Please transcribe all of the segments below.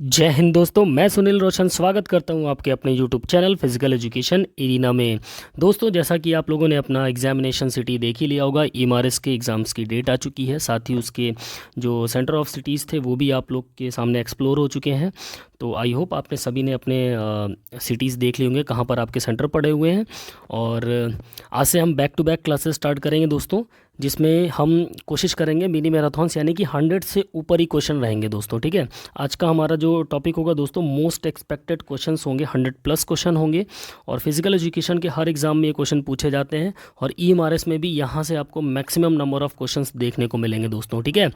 जय हिंद दोस्तों, मैं सुनील रोशन स्वागत करता हूं आपके अपने YouTube channel physical education arena में। दोस्तों, जैसा कि आप लोगों ने अपना एग्जामिनेशन सिटी देख ही लिया होगा, ईएमआरएस के एग्ज़ाम्स की डेट आ चुकी है। साथ ही उसके जो सेंटर ऑफ सिटीज़ थे वो भी आप लोग के सामने एक्सप्लोर हो चुके हैं। तो आई होप आपने सभी ने अपने सिटीज़ देख लिए होंगे कहाँ पर आपके सेंटर पड़े हुए हैं। और आज से हम back to back classes start करेंगे दोस्तों, जिसमें हम कोशिश करेंगे मिनी मैराथन्स यानी कि 100 से ऊपर ही क्वेश्चन रहेंगे दोस्तों। ठीक है, आज का हमारा जो टॉपिक होगा दोस्तों, मोस्ट एक्सपेक्टेड क्वेश्चंस होंगे, 100 प्लस क्वेश्चन होंगे। और फिजिकल एजुकेशन के हर एग्जाम में ये क्वेश्चन पूछे जाते हैं, और ईएमआरएस में भी यहाँ से आपको मैक्सिमम नंबर ऑफ क्वेश्चंस देखने को मिलेंगे दोस्तों। ठीक है,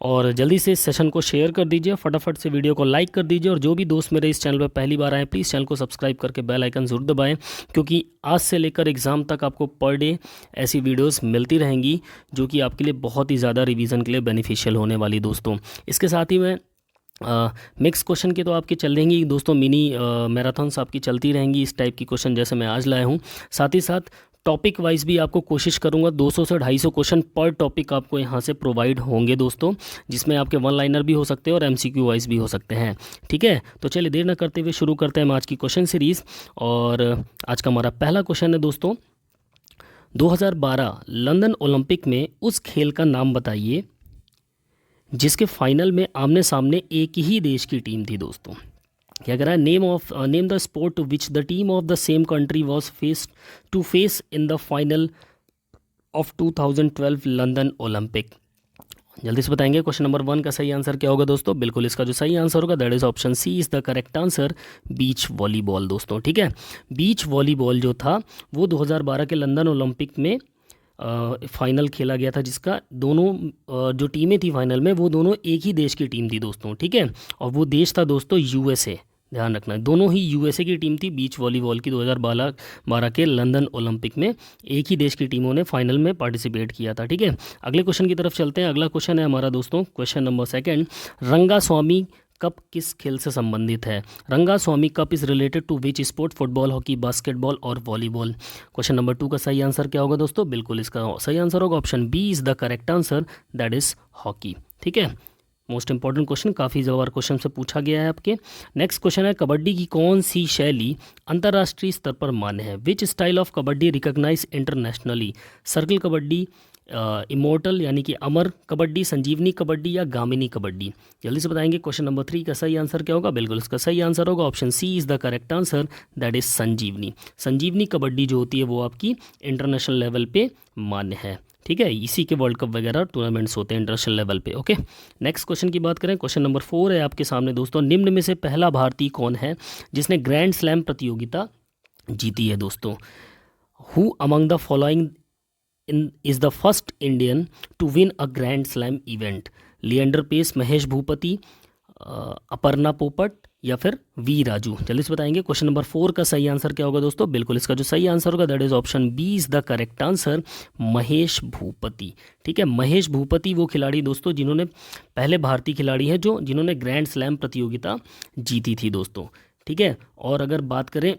और जल्दी से इस सेशन को शेयर कर दीजिए, फटाफट से वीडियो को लाइक कर दीजिए। और जो भी दोस्त मेरे इस चैनल पर पहली बार आए, प्लीज़ चैनल को सब्सक्राइब करके बेल आइकन जरूर दबाएँ, क्योंकि आज से लेकर एग्ज़ाम तक आपको पर डे ऐसी वीडियोस मिलती रहेंगी जो कि आपके लिए बहुत ही ज़्यादा रिवीजन के लिए बेनिफिशियल होने वाली दोस्तों। इसके साथ ही मैं मिक्स क्वेश्चन की तो आपकी चल रहेंगी दोस्तों, मिनी मैराथन्स आपकी चलती रहेंगी इस टाइप की क्वेश्चन जैसे मैं आज लाया हूँ। साथ ही साथ टॉपिक वाइज भी आपको कोशिश करूंगा 200 से 250 क्वेश्चन पर टॉपिक आपको यहाँ से प्रोवाइड होंगे दोस्तों, जिसमें आपके वन लाइनर भी हो सकते हैं और एमसीक्यू वाइज भी हो सकते हैं। ठीक है, तो चलिए देर न करते हुए शुरू करते हैं हम आज की क्वेश्चन सीरीज़। और आज का हमारा पहला क्वेश्चन है दोस्तों, 2012 लंदन ओलंपिक में उस खेल का नाम बताइए जिसके फाइनल में आमने सामने एक ही देश की टीम थी दोस्तों। क्या कह रहा है, name the sport which the team of the same country was face in the final of 2012 London Olympic. जल्दी से बताएंगे क्वेश्चन नंबर 1 का सही आंसर क्या होगा दोस्तों। बिल्कुल इसका जो सही आंसर होगा that is option C is the correct answer, beach volleyball दोस्तों। ठीक है, बीच वॉलीबॉल जो था वो 2012 के लंदन ओलंपिक में फाइनल खेला गया था, जिसका दोनों जो टीमें थी फाइनल में वो दोनों एक ही देश की टीम थी दोस्तों। ठीक है, और वो देश था दोस्तों यूएसए। ध्यान रखना, दोनों ही यूएसए की टीम थी बीच वॉलीबॉल की। 2012 के लंदन ओलंपिक में एक ही देश की टीमों ने फाइनल में पार्टिसिपेट किया था। ठीक है, अगले क्वेश्चन की तरफ चलते हैं। अगला क्वेश्चन है हमारा दोस्तों, क्वेश्चन नंबर 2, रंगास्वामी कप किस खेल से संबंधित है। Rangaswami cup is related to which sport, football, hockey, basketball और वॉलीबॉल। क्वेश्चन नंबर 2 का सही आंसर क्या होगा दोस्तों। बिल्कुल इसका सही आंसर होगा option B is the correct answer, that is hockey. ठीक है, मोस्ट इंपॉर्टेंट क्वेश्चन, काफ़ी बार क्वेश्चन से पूछा गया है आपके। नेक्स्ट क्वेश्चन है, कबड्डी की कौन सी शैली अंतर्राष्ट्रीय स्तर पर मान्य है। Which style of kabaddi recognise internationally. Circle kabaddi, immortal यानी कि अमर कबड्डी, संजीवनी कबड्डी या गामिनी कबड्डी। जल्दी से बताएंगे क्वेश्चन नंबर 3 का सही आंसर क्या होगा। बिल्कुल इसका सही आंसर होगा option C is the correct answer, that is Sanjeevani. Sanjeevani kabaddi जो होती है वो आपकी इंटरनेशनल लेवल पे मान्य है। ठीक है, इसी के वर्ल्ड कप वगैरह टूर्नामेंट्स होते हैं इंटरनेशनल लेवल पे। ओके, नेक्स्ट क्वेश्चन की बात करें, क्वेश्चन नंबर 4 है आपके सामने दोस्तों, निम्न में से पहला भारतीय कौन है जिसने ग्रैंड स्लैम प्रतियोगिता जीती है दोस्तों। Who among the following is the first Indian to win a grand slam event. Leander Paes, Mahesh Bhupathi, Aparna Popat या फिर वी राजू। जल्दी से बताएंगे क्वेश्चन नंबर 4 का सही आंसर क्या होगा दोस्तों। बिल्कुल इसका जो सही आंसर होगा that is option B is the correct answer, Mahesh Bhupathi. ठीक है, महेश भूपति वो खिलाड़ी दोस्तों जिन्होंने पहले भारतीय खिलाड़ी हैं जो जिन्होंने ग्रैंड स्लैम प्रतियोगिता जीती थी दोस्तों। ठीक है, और अगर बात करें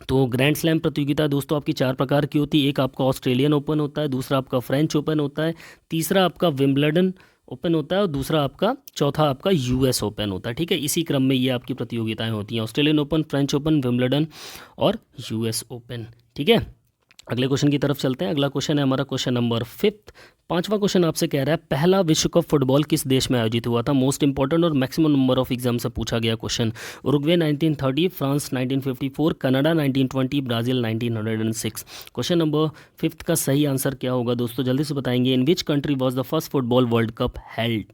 तो ग्रैंड स्लैम प्रतियोगिता दोस्तों आपकी 4 प्रकार की होती है। एक आपका ऑस्ट्रेलियन ओपन होता है, दूसरा आपका फ्रेंच ओपन होता है, तीसरा आपका विंबलडन ओपन होता है और दूसरा आपका चौथा आपका यूएस ओपन होता है। ठीक है, इसी क्रम में ये आपकी प्रतियोगिताएं होती हैं, Australian open, French open, Wimbledon और यूएस ओपन। ठीक है, अगले क्वेश्चन की तरफ चलते हैं। अगला क्वेश्चन है हमारा क्वेश्चन नंबर 5। 5वां क्वेश्चन आपसे कह रहा है, पहला विश्व कप फुटबॉल किस देश में आयोजित हुआ था। मोस्ट इंपॉर्टेंट और मैक्सिमम नंबर ऑफ एग्जाम से पूछा गया question. Uruguay 1930, France 1954, Canada 1920, Brazil 1906। Question number 5 का सही आंसर क्या होगा दोस्तों, जल्दी से बताएंगे। In which country was the first football world cup held.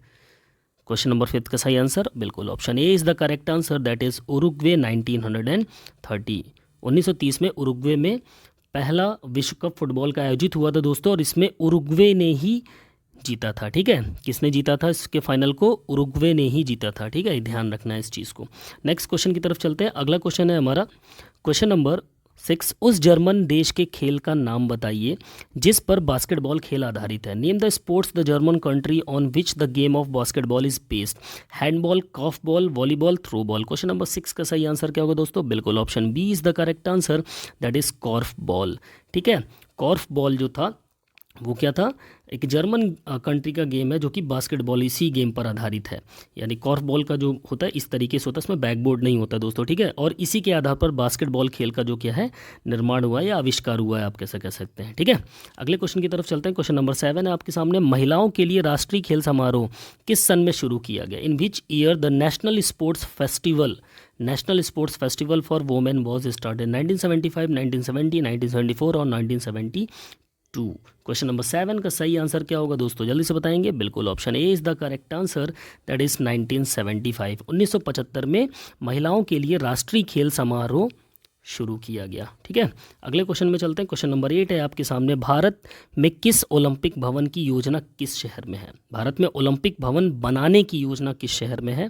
Question number 5 का सही आंसर बिल्कुल option A is the correct answer, that is Uruguay 1930। 1930 में उरुग्वे में पहला विश्व कप फुटबॉल का आयोजित हुआ था दोस्तों, और इसमें उरुग्वे ने ही जीता था। ठीक है, किसने जीता था इसके फाइनल को, उरुग्वे ने ही जीता था। ठीक है, ध्यान रखना है इस चीज़ को। नेक्स्ट क्वेश्चन की तरफ चलते हैं। अगला क्वेश्चन है हमारा क्वेश्चन नंबर 6, उस जर्मन देश के खेल का नाम बताइए जिस पर बास्केटबॉल खेल आधारित है। Name the sports the German country on which the game of basketball is based. Handball, korfball, volleyball, throwball. Question number 6 का सही आंसर क्या होगा दोस्तों। बिल्कुल option B is the correct answer, that is korfball. ठीक है, कॉर्फ ball जो था वो क्या था, एक जर्मन कंट्री का गेम है जो कि बास्केटबॉल इसी गेम पर आधारित है। यानी कॉर्फ बॉल का जो होता है इस तरीके से होता है, इसमें बैकबोर्ड नहीं होता दोस्तों, ठीक है। और इसी के आधार पर बास्केटबॉल खेल का जो क्या है निर्माण हुआ है या आविष्कार हुआ है, आप कैसे कह सकते हैं, ठीक है। अगले क्वेश्चन की तरफ चलते हैं। क्वेश्चन नंबर 7 है आपके सामने, महिलाओं के लिए राष्ट्रीय खेल समारोह किस सन में शुरू किया गया? In which year the national sports festival for women was started? 1975, 1970, 1974 और 1972। क्वेश्चन नंबर 7 का सही आंसर क्या होगा दोस्तों, जल्दी से बताएंगे। बिल्कुल option A is the correct answer, that is 1975। 1975 में महिलाओं के लिए राष्ट्रीय खेल समारोह शुरू किया गया, ठीक है। अगले क्वेश्चन में चलते हैं। क्वेश्चन नंबर 8 है आपके सामने, भारत में किस ओलंपिक भवन की योजना किस शहर में है? भारत में ओलंपिक भवन बनाने की योजना किस शहर में है?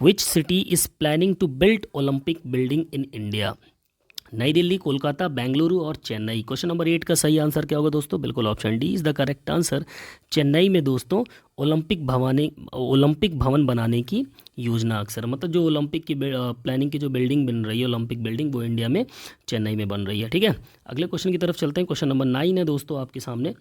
Which city is planning to build Olympic building in India? New Delhi, Kolkata, Bengaluru और चेन्नई। क्वेश्चन नंबर 8 का सही आंसर क्या होगा दोस्तों? बिल्कुल option D is the correct answer. Chennai में दोस्तों ओलंपिक भवन बनाने की योजना, अक्सर मतलब जो ओलंपिक की प्लानिंग की जो बिल्डिंग बन रही है, ओलंपिक बिल्डिंग, वो इंडिया में चेन्नई में बन रही है, ठीक है। अगले क्वेश्चन की तरफ चलते हैं। क्वेश्चन नंबर 9 है दोस्तों आपके सामने,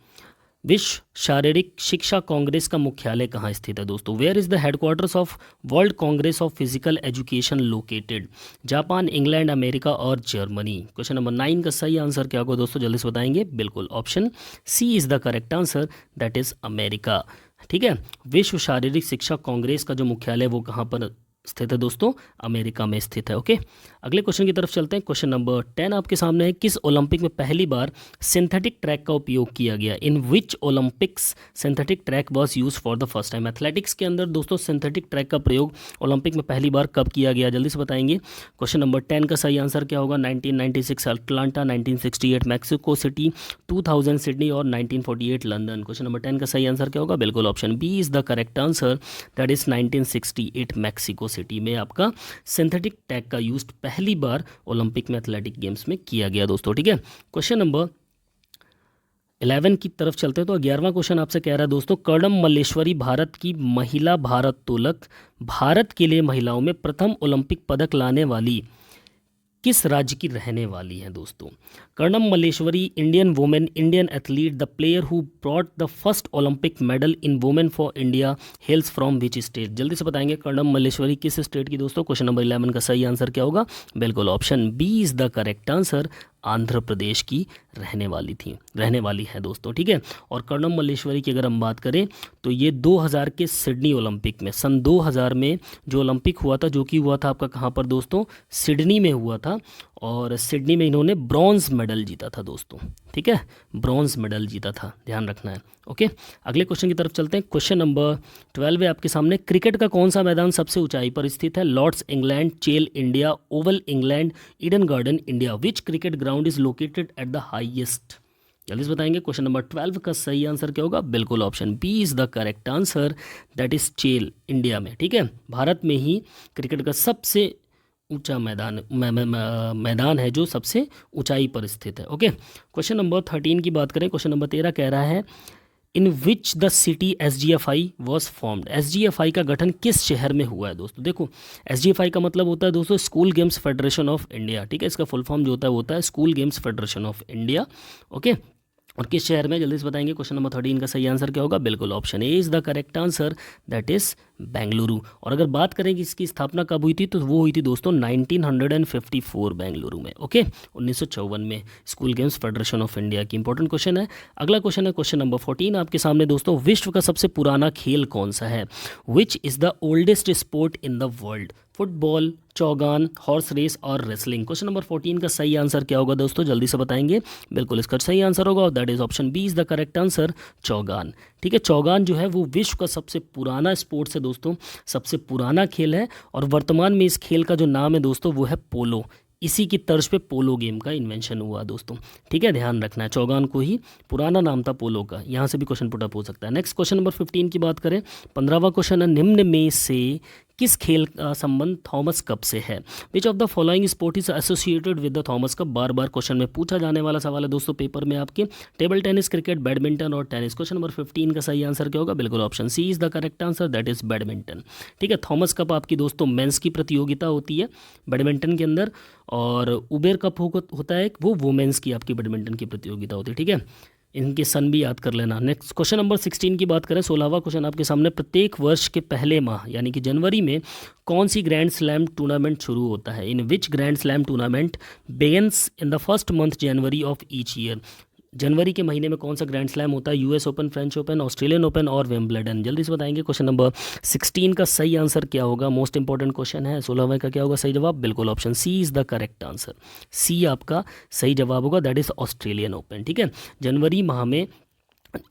विश्व शारीरिक शिक्षा कांग्रेस का मुख्यालय कहाँ स्थित है दोस्तों? Where is the headquarters of World Congress of physical education located? Japan, England, America और जर्मनी। क्वेश्चन नंबर 9 का सही आंसर क्या होगा दोस्तों, जल्दी से बताएंगे। बिल्कुल option C is the correct answer, that is America, ठीक है। विश्व शारीरिक शिक्षा कांग्रेस का जो मुख्यालय वो कहाँ पर स्थित है दोस्तों? अमेरिका में स्थित है, ओके। अगले क्वेश्चन की तरफ चलते हैं। क्वेश्चन नंबर 10 आपके सामने है, किस ओलंपिक में पहली बार सिंथेटिक ट्रैक का उपयोग किया गया? In which Olympics synthetic track was use for the first time? Athletics के अंदर दोस्तों सिंथेटिक ट्रैक का प्रयोग ओलंपिक में पहली बार कब किया गया, जल्दी से बताएंगे। क्वेश्चन नंबर 10 का सही आंसर क्या होगा? 1996 अटलांटा, 1968 मैक्सिको सिटी, 2000 सिडनी और 1948 लंदन। क्वेश्चन नंबर 10 का सही आंसर क्या होगा? बिल्कुल option B is the correct answer, that is 1968 Mexico City में आपका सिंथेटिक ट्रैक का यूज पहली बार ओलंपिक में एथलेटिक गेम्स में किया गया दोस्तों, ठीक है। क्वेश्चन नंबर 11 की तरफ चलते हैं। तो 11वां क्वेश्चन आपसे कह रहा है दोस्तों, कर्णम मल्लेश्वरी भारत की महिला भारोत्तोलक भारत के लिए महिलाओं में प्रथम ओलंपिक पदक लाने वाली किस राज्य की रहने वाली है दोस्तों? Karnam Malleswari Indian women Indian athlete, the player who brought the first Olympic medal in women for India, हेल्स from which state? जल्दी से बताएंगे, कर्णम मल्लेश्वरी किस स्टेट की दोस्तों? क्वेश्चन नंबर 11 का सही आंसर क्या होगा? बिल्कुल option B is the correct answer, Andhra Pradesh की रहने वाली है दोस्तों, ठीक है। और कर्णम मल्लेश्वरी की अगर हम बात करें तो ये 2000 के सिडनी ओलंपिक में, सन 2000 में जो ओलंपिक हुआ था, जो कि हुआ था आपका कहाँ पर दोस्तों? सिडनी में हुआ था। और सिडनी में इन्होंने ब्रॉन्ज मेडल जीता था दोस्तों, ठीक है, ब्रॉन्ज मेडल जीता था, ध्यान रखना है, ओके। अगले क्वेश्चन की तरफ चलते हैं। क्वेश्चन नंबर 12 है आपके सामने, क्रिकेट का कौन सा मैदान सबसे ऊंचाई पर स्थित है? लॉर्ड्स इंग्लैंड, चेल India, Oval England, Eden garden India. Which cricket ground is located at the highest? जल्दी से बताएंगे। क्वेश्चन नंबर 12 का सही आंसर क्या होगा? बिल्कुल option B is the correct answer, that is चेल इंडिया में, ठीक है। भारत में ही क्रिकेट का सबसे ऊंचा मैदान है जो सबसे ऊंचाई पर स्थित है, ओके। क्वेश्चन नंबर 13 की बात करें। क्वेश्चन नंबर 13 कह रहा है, in which the city SGFI was formed? SGFI का गठन किस शहर में हुआ है दोस्तों? देखो, SGFI का मतलब होता है दोस्तों school games federation of India, ठीक है। इसका फुल फॉर्म जो होता है वो होता है school games federation of India, okay. और किस शहर में, जल्दी से बताएंगे। क्वेश्चन नंबर 13 का सही आंसर क्या होगा? बिल्कुल option A is the correct answer, that is Bengaluru. और अगर बात करें कि इसकी स्थापना कब हुई थी, तो वो हुई थी दोस्तों 1954 बेंगलुरु में, ओके, 1954 में, school games federation of India की। इंपॉर्टेंट क्वेश्चन है। अगला क्वेश्चन है क्वेश्चन नंबर 14 आपके सामने दोस्तों, विश्व का सबसे पुराना खेल कौन सा है? Which is the oldest sport in the world? Football, चौगान, हॉर्स रेस और रेसलिंग। क्वेश्चन नंबर 14 का सही आंसर क्या होगा दोस्तों? जल्दी से बताएंगे। बिल्कुल इसका सही आंसर होगा, और that is option B is the correct answer, चौगान, ठीक है। चौगान जो है वो विश्व का सबसे पुराना स्पोर्ट्स है दोस्तों, सबसे पुराना खेल है। और वर्तमान में इस खेल का जो नाम है दोस्तों वो है पोलो। इसी की तर्ज पे पोलो गेम का इन्वेंशन हुआ दोस्तों, ठीक है, ध्यान रखना है। चौगान को ही पुराना नाम था पोलो का। यहाँ से भी क्वेश्चन पुटअप हो सकता है। नेक्स्ट क्वेश्चन नंबर 15 की बात करें। 15वां क्वेश्चन है, निम्न में से किस खेल का संबंध थॉमस कप से है? Which of the following sport is associated with the Thomas cup? Bar bar question में पूछा जाने वाला सवाल है दोस्तों पेपर में आपके। टेबल टेनिस, क्रिकेट, बैडमिंटन और टेनिस। क्वेश्चन नंबर 15 का सही आंसर क्या होगा? बिल्कुल option C is the correct answer, that is badminton, ठीक है। थॉमस कप आपकी दोस्तों मेंस की प्रतियोगिता होती है बैडमिंटन के अंदर, और उबेर कप होता है वो वुमेन्स की आपकी बैडमिंटन की प्रतियोगिता होती है, ठीक है। इनके सन भी याद कर लेना। नेक्स्ट क्वेश्चन नंबर 16 की बात करें, 16वां क्वेश्चन आपके सामने, प्रत्येक वर्ष के पहले माह यानी कि जनवरी में कौन सी ग्रैंड स्लैम टूर्नामेंट शुरू होता है? In which Grand Slam tournament begins in the first month January of each year? जनवरी के महीने में कौन सा ग्रैंड स्लैम होता है? US Open, French Open, Australian Open और विंबलडन? जल्दी से बताएंगे। क्वेश्चन नंबर 16 का सही आंसर क्या होगा? मोस्ट इंपॉर्टेंट क्वेश्चन है। 16वें का क्या होगा सही जवाब? बिल्कुल option C is the correct answer. C आपका सही जवाब होगा, दैट इज़ ऑस्ट्रेलियन ओपन। ठीक है, जनवरी माह में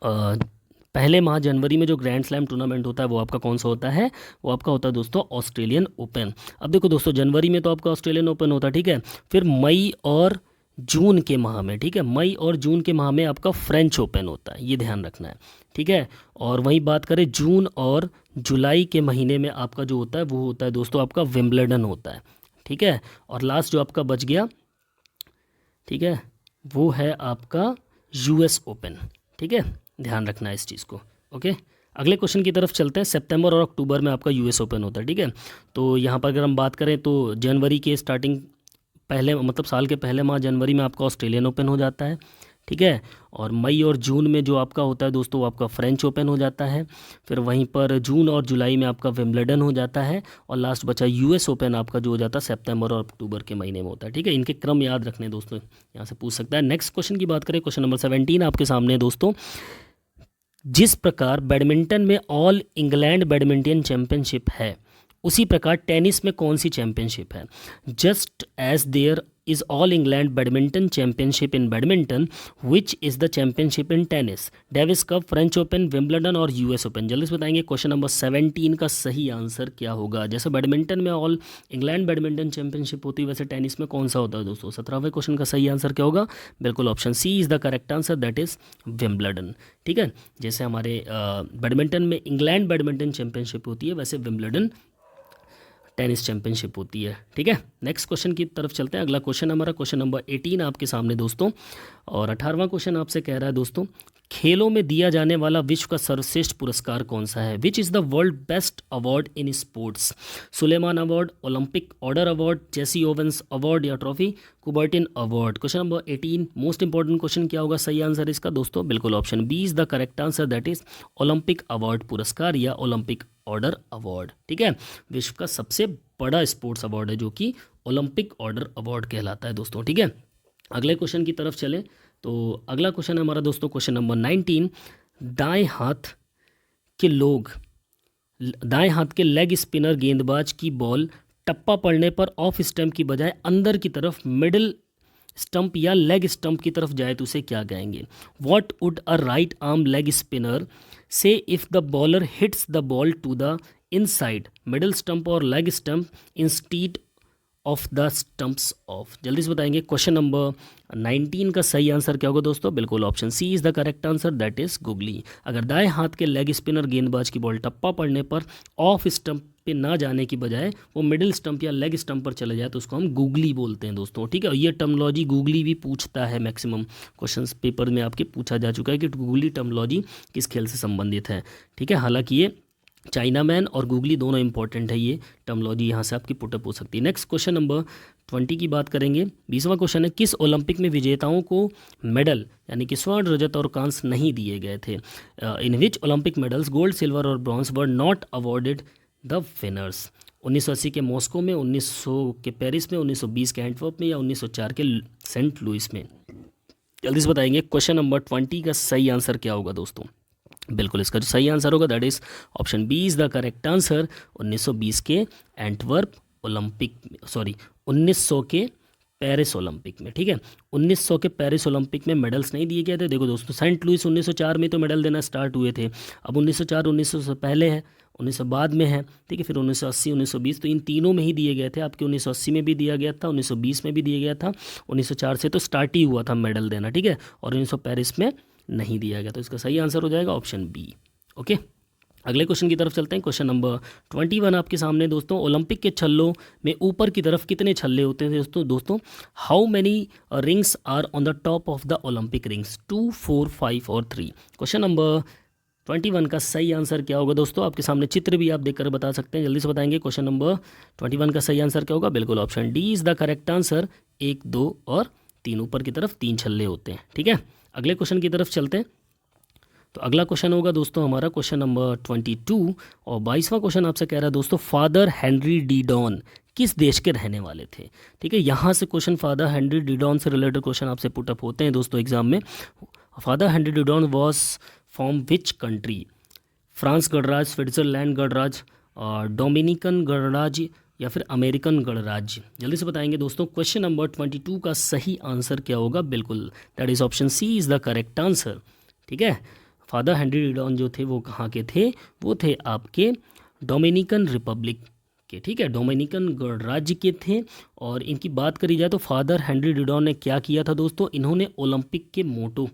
पहले माह जनवरी में जो ग्रैंड स्लैम टूर्नामेंट होता है वो आपका कौन सा होता है? वो आपका होता है दोस्तों ऑस्ट्रेलियन ओपन। अब देखो दोस्तों, जनवरी में तो आपका ऑस्ट्रेलियन ओपन होता है, ठीक है। फिर मई और जून के माह में, ठीक है, मई और जून के माह में आपका फ्रेंच ओपन होता है, ये ध्यान रखना है, ठीक है। और वहीं बात करें जून और जुलाई के महीने में आपका जो होता है वो होता है दोस्तों आपका विंबलडन होता है, ठीक है। और लास्ट जो आपका बच गया, ठीक है, वो है आपका यूएस ओपन, ठीक है, ध्यान रखना है इस चीज़ को। ओके, अगले क्वेश्चन की तरफ चलते हैं। सितंबर और अक्टूबर में आपका यूएस ओपन होता है, ठीक है। तो यहाँ पर अगर हम बात करें तो जनवरी के स्टार्टिंग पहले मतलब साल के पहले माह जनवरी में आपका ऑस्ट्रेलियन ओपन हो जाता है, ठीक है। और मई और जून में जो आपका होता है दोस्तों वो आपका फ्रेंच ओपन हो जाता है। फिर वहीं पर जून और जुलाई में आपका विंबलडन हो जाता है। और लास्ट बचा यूएस ओपन आपका जो हो जाता है सितंबर और अक्टूबर के महीने में होता है, ठीक है। इनके क्रम याद रखने दोस्तों, यहाँ से पूछ सकता है। नेक्स्ट क्वेश्चन की बात करें, क्वेश्चन नंबर 17 आपके सामने है दोस्तों। जिस प्रकार बैडमिंटन में ऑल इंग्लैंड बैडमिंटन चैंपियनशिप है, उसी प्रकार टेनिस में कौन सी चैंपियनशिप है? Just as there is all England badminton championship in badminton, which is the championship in tennis? Davis cup, French open, Wimbledon और यूएस ओपन? जल्दी से बताएंगे। क्वेश्चन नंबर 17 का सही आंसर क्या होगा? जैसे बैडमिंटन में ऑल इंग्लैंड बैडमिंटन चैंपियनशिप होती है, वैसे टेनिस में कौन सा होता है दोस्तों? 17वें क्वेश्चन का सही आंसर क्या होगा? बिल्कुल option C is the correct answer, that is Wimbledon, ठीक है। जैसे हमारे बैडमिंटन में इंग्लैंड बैडमिंटन चैंपियनशिप होती है, वैसे विंबलडन टेनिस चैंपियनशिप होती है, ठीक है। नेक्स्ट क्वेश्चन की तरफ चलते हैं। अगला क्वेश्चन हमारा क्वेश्चन नंबर 18 आपके सामने दोस्तों। और 18वां क्वेश्चन आपसे कह रहा है दोस्तों, खेलों में दिया जाने वाला विश्व का सर्वश्रेष्ठ पुरस्कार कौन सा है? Which is the world best award in sports? Suleman award, Olympic order award, Jesse Owens award या trophy, Coubertin award? Question number 18 most important question, क्या होगा सही आंसर इसका दोस्तों? बिल्कुल option B is the correct answer, that is Olympic award पुरस्कार या Olympic order award, ठीक है। विश्व का सबसे बड़ा स्पोर्ट्स अवार्ड है जो कि ओलंपिक ऑर्डर अवार्ड कहलाता है दोस्तों, ठीक है। अगले क्वेश्चन की तरफ चले तो अगला क्वेश्चन है हमारा दोस्तों क्वेश्चन नंबर 19। दाएं हाथ के लेग स्पिनर गेंदबाज की बॉल टप्पा पड़ने पर ऑफ स्टंप की बजाय अंदर की तरफ मिडिल स्टंप या लेग स्टंप की तरफ जाए तो उसे क्या कहेंगे? What would a right arm leg spinner से if the bowler hits the ball to the inside middle stump और leg stump instead of the stumps off? जल्दी से बताएंगे। क्वेश्चन नंबर 19 का सही आंसर क्या होगा दोस्तों? बिल्कुल option C is the correct answer, that is googly. अगर दाएं हाथ के लेग स्पिनर गेंदबाज की बॉल टप्पा पड़ने पर ऑफ स्टंप पे ना जाने की बजाय वो मिडिल स्टंप या लेग स्टंप पर चले जाए तो उसको हम गूगली बोलते हैं दोस्तों, ठीक है। ये टर्मोलॉजी गूगली भी पूछता है, मैक्सिमम क्वेश्चंस पेपर में आपके पूछा जा चुका है कि गूगली टर्मोलॉजी किस खेल से संबंधित है, ठीक है। हालांकि ये चाइना मैन और गूगली दोनों इंपॉर्टेंट है, ये टर्मोलॉजी यहाँ से आपकी पुटअप हो सकती है। नेक्स्ट क्वेश्चन नंबर 20 की बात करेंगे। 20वां क्वेश्चन है, किस ओलंपिक में विजेताओं को मेडल यानी कि स्वर्ण, रजत और कांस्य नहीं दिए गए थे? इन विच ओलंपिक मेडल्स गोल्ड, सिल्वर और bronze were not awarded the winners? 1980 के मॉस्को में, 1900 के पेरिस में, 1920 के एंटवर्प में या 1904 के सेंट लुइस में? जल्दी से बताएंगे। क्वेश्चन नंबर 20 का सही आंसर क्या होगा दोस्तों? बिल्कुल इसका जो सही आंसर होगा that is option B is the correct answer. 1920 के एंटवर्प ओलंपिक, 1900 के पेरिस ओलंपिक में, ठीक है। 1900 के पेरिस ओलंपिक में मेडल्स नहीं दिए गए थे। देखो दोस्तों, सेंट लुइस 1904 में तो मेडल देना स्टार्ट हुए थे। अब 1904 1900 से पहले है, 1900 बाद में है, ठीक है। फिर 1980 1920 तो इन तीनों में ही दिए गए थे। आपके 1980 में भी दिया गया था, 1920 में भी दिया गया था, 1904 से तो स्टार्ट ही हुआ था मेडल देना, ठीक है। और 1900 पेरिस में नहीं दिया गया, तो इसका सही आंसर हो जाएगा ऑप्शन बी। ओके, अगले क्वेश्चन की तरफ चलते हैं। क्वेश्चन नंबर 21 आपके सामने दोस्तों। ओलंपिक के छल्लों में ऊपर की तरफ कितने छल्ले होते हैं दोस्तों? How many rings are on the top of the Olympic rings? 2, 4, 5 और 3? क्वेश्चन नंबर 21 का सही आंसर क्या होगा दोस्तों? आपके सामने चित्र भी आप देखकर बता सकते हैं, जल्दी से बताएंगे। क्वेश्चन नंबर 21 का सही आंसर क्या होगा? बिल्कुल option D is the correct answer. 1, 2 और 3 ऊपर की तरफ 3 छल्ले होते हैं, ठीक है। अगले क्वेश्चन की तरफ चलते हैं। तो अगला क्वेश्चन होगा दोस्तों हमारा क्वेश्चन नंबर 22 और 22वां क्वेश्चन आपसे कह रहा है दोस्तों, फादर हेनरी डी डॉन किस देश के रहने वाले थे। ठीक है, यहाँ से question Father Henri Didon से रिलेटेड क्वेश्चन आपसे पुटअप होते हैं दोस्तों एग्जाम में। Father Henri Didon was from which country, France गणराज्य, स्विट्जरलैंड गणराज्य, और डोमिनिकन गणराज्य, या फिर अमेरिकन गणराज्य। जल्दी से बताएंगे दोस्तों। क्वेश्चन नंबर 22 का सही आंसर क्या होगा, बिल्कुल that is option C is the correct answer. ठीक है, फादर हेनरी डी डॉन जो थे वो कहाँ के थे, वो थे आपके डोमिनिकन रिपब्लिक के। ठीक है, डोमिनिकन गणराज्य के थे। और इनकी बात करी जाए तो फादर हेनरी डी डॉन ने क्या किया था दोस्तों, इन्होंने ओलंपिक के मोटो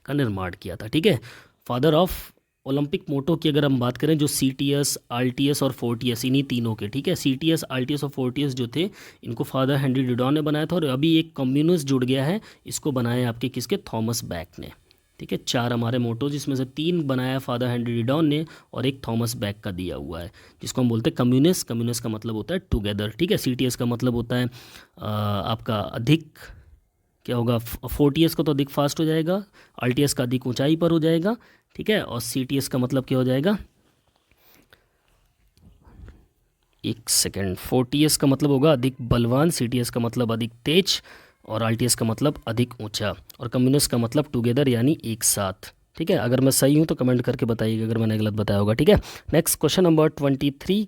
का निर्माण किया था। ठीक है, फादर ऑफ ओलंपिक मोटो की अगर हम बात करें, जो CTS, RTS और फोर्टियस, इन्हीं तीनों के। ठीक है, CTS, RTS और फोर्टियस जो थे इनको फादर हेनरी डी डॉन ने बनाया था। और अभी एक कम्युनिस्ट जुड़ गया है, इसको बनाया आपके किसके, थॉमस बैक ने। ठीक है, 4 हमारे मोटो, जिसमें से 3 बनाया फादर हेनरी डी डॉन ने और एक थॉमस बैक का दिया हुआ है, जिसको हम बोलते हैं कम्युनिस्ट। कम्युनिस्ट का मतलब होता है टुगेदर। ठीक है, CTS का मतलब होता है आपका अधिक, क्या होगा, 40S का तो अधिक फास्ट हो जाएगा, RTS का अधिक ऊंचाई पर हो जाएगा। ठीक है, और CTS का मतलब क्या हो जाएगा, एक सेकेंड, 40S का मतलब होगा अधिक बलवान, CTS का मतलब अधिक तेज, और RTS का मतलब अधिक ऊंचा, और कम्युनिस्ट का मतलब टुगेदर यानी एक साथ। ठीक है, अगर मैं सही हूँ तो कमेंट करके बताइएगा अगर मैंने गलत बताया होगा। ठीक है, नेक्स्ट क्वेश्चन नंबर 23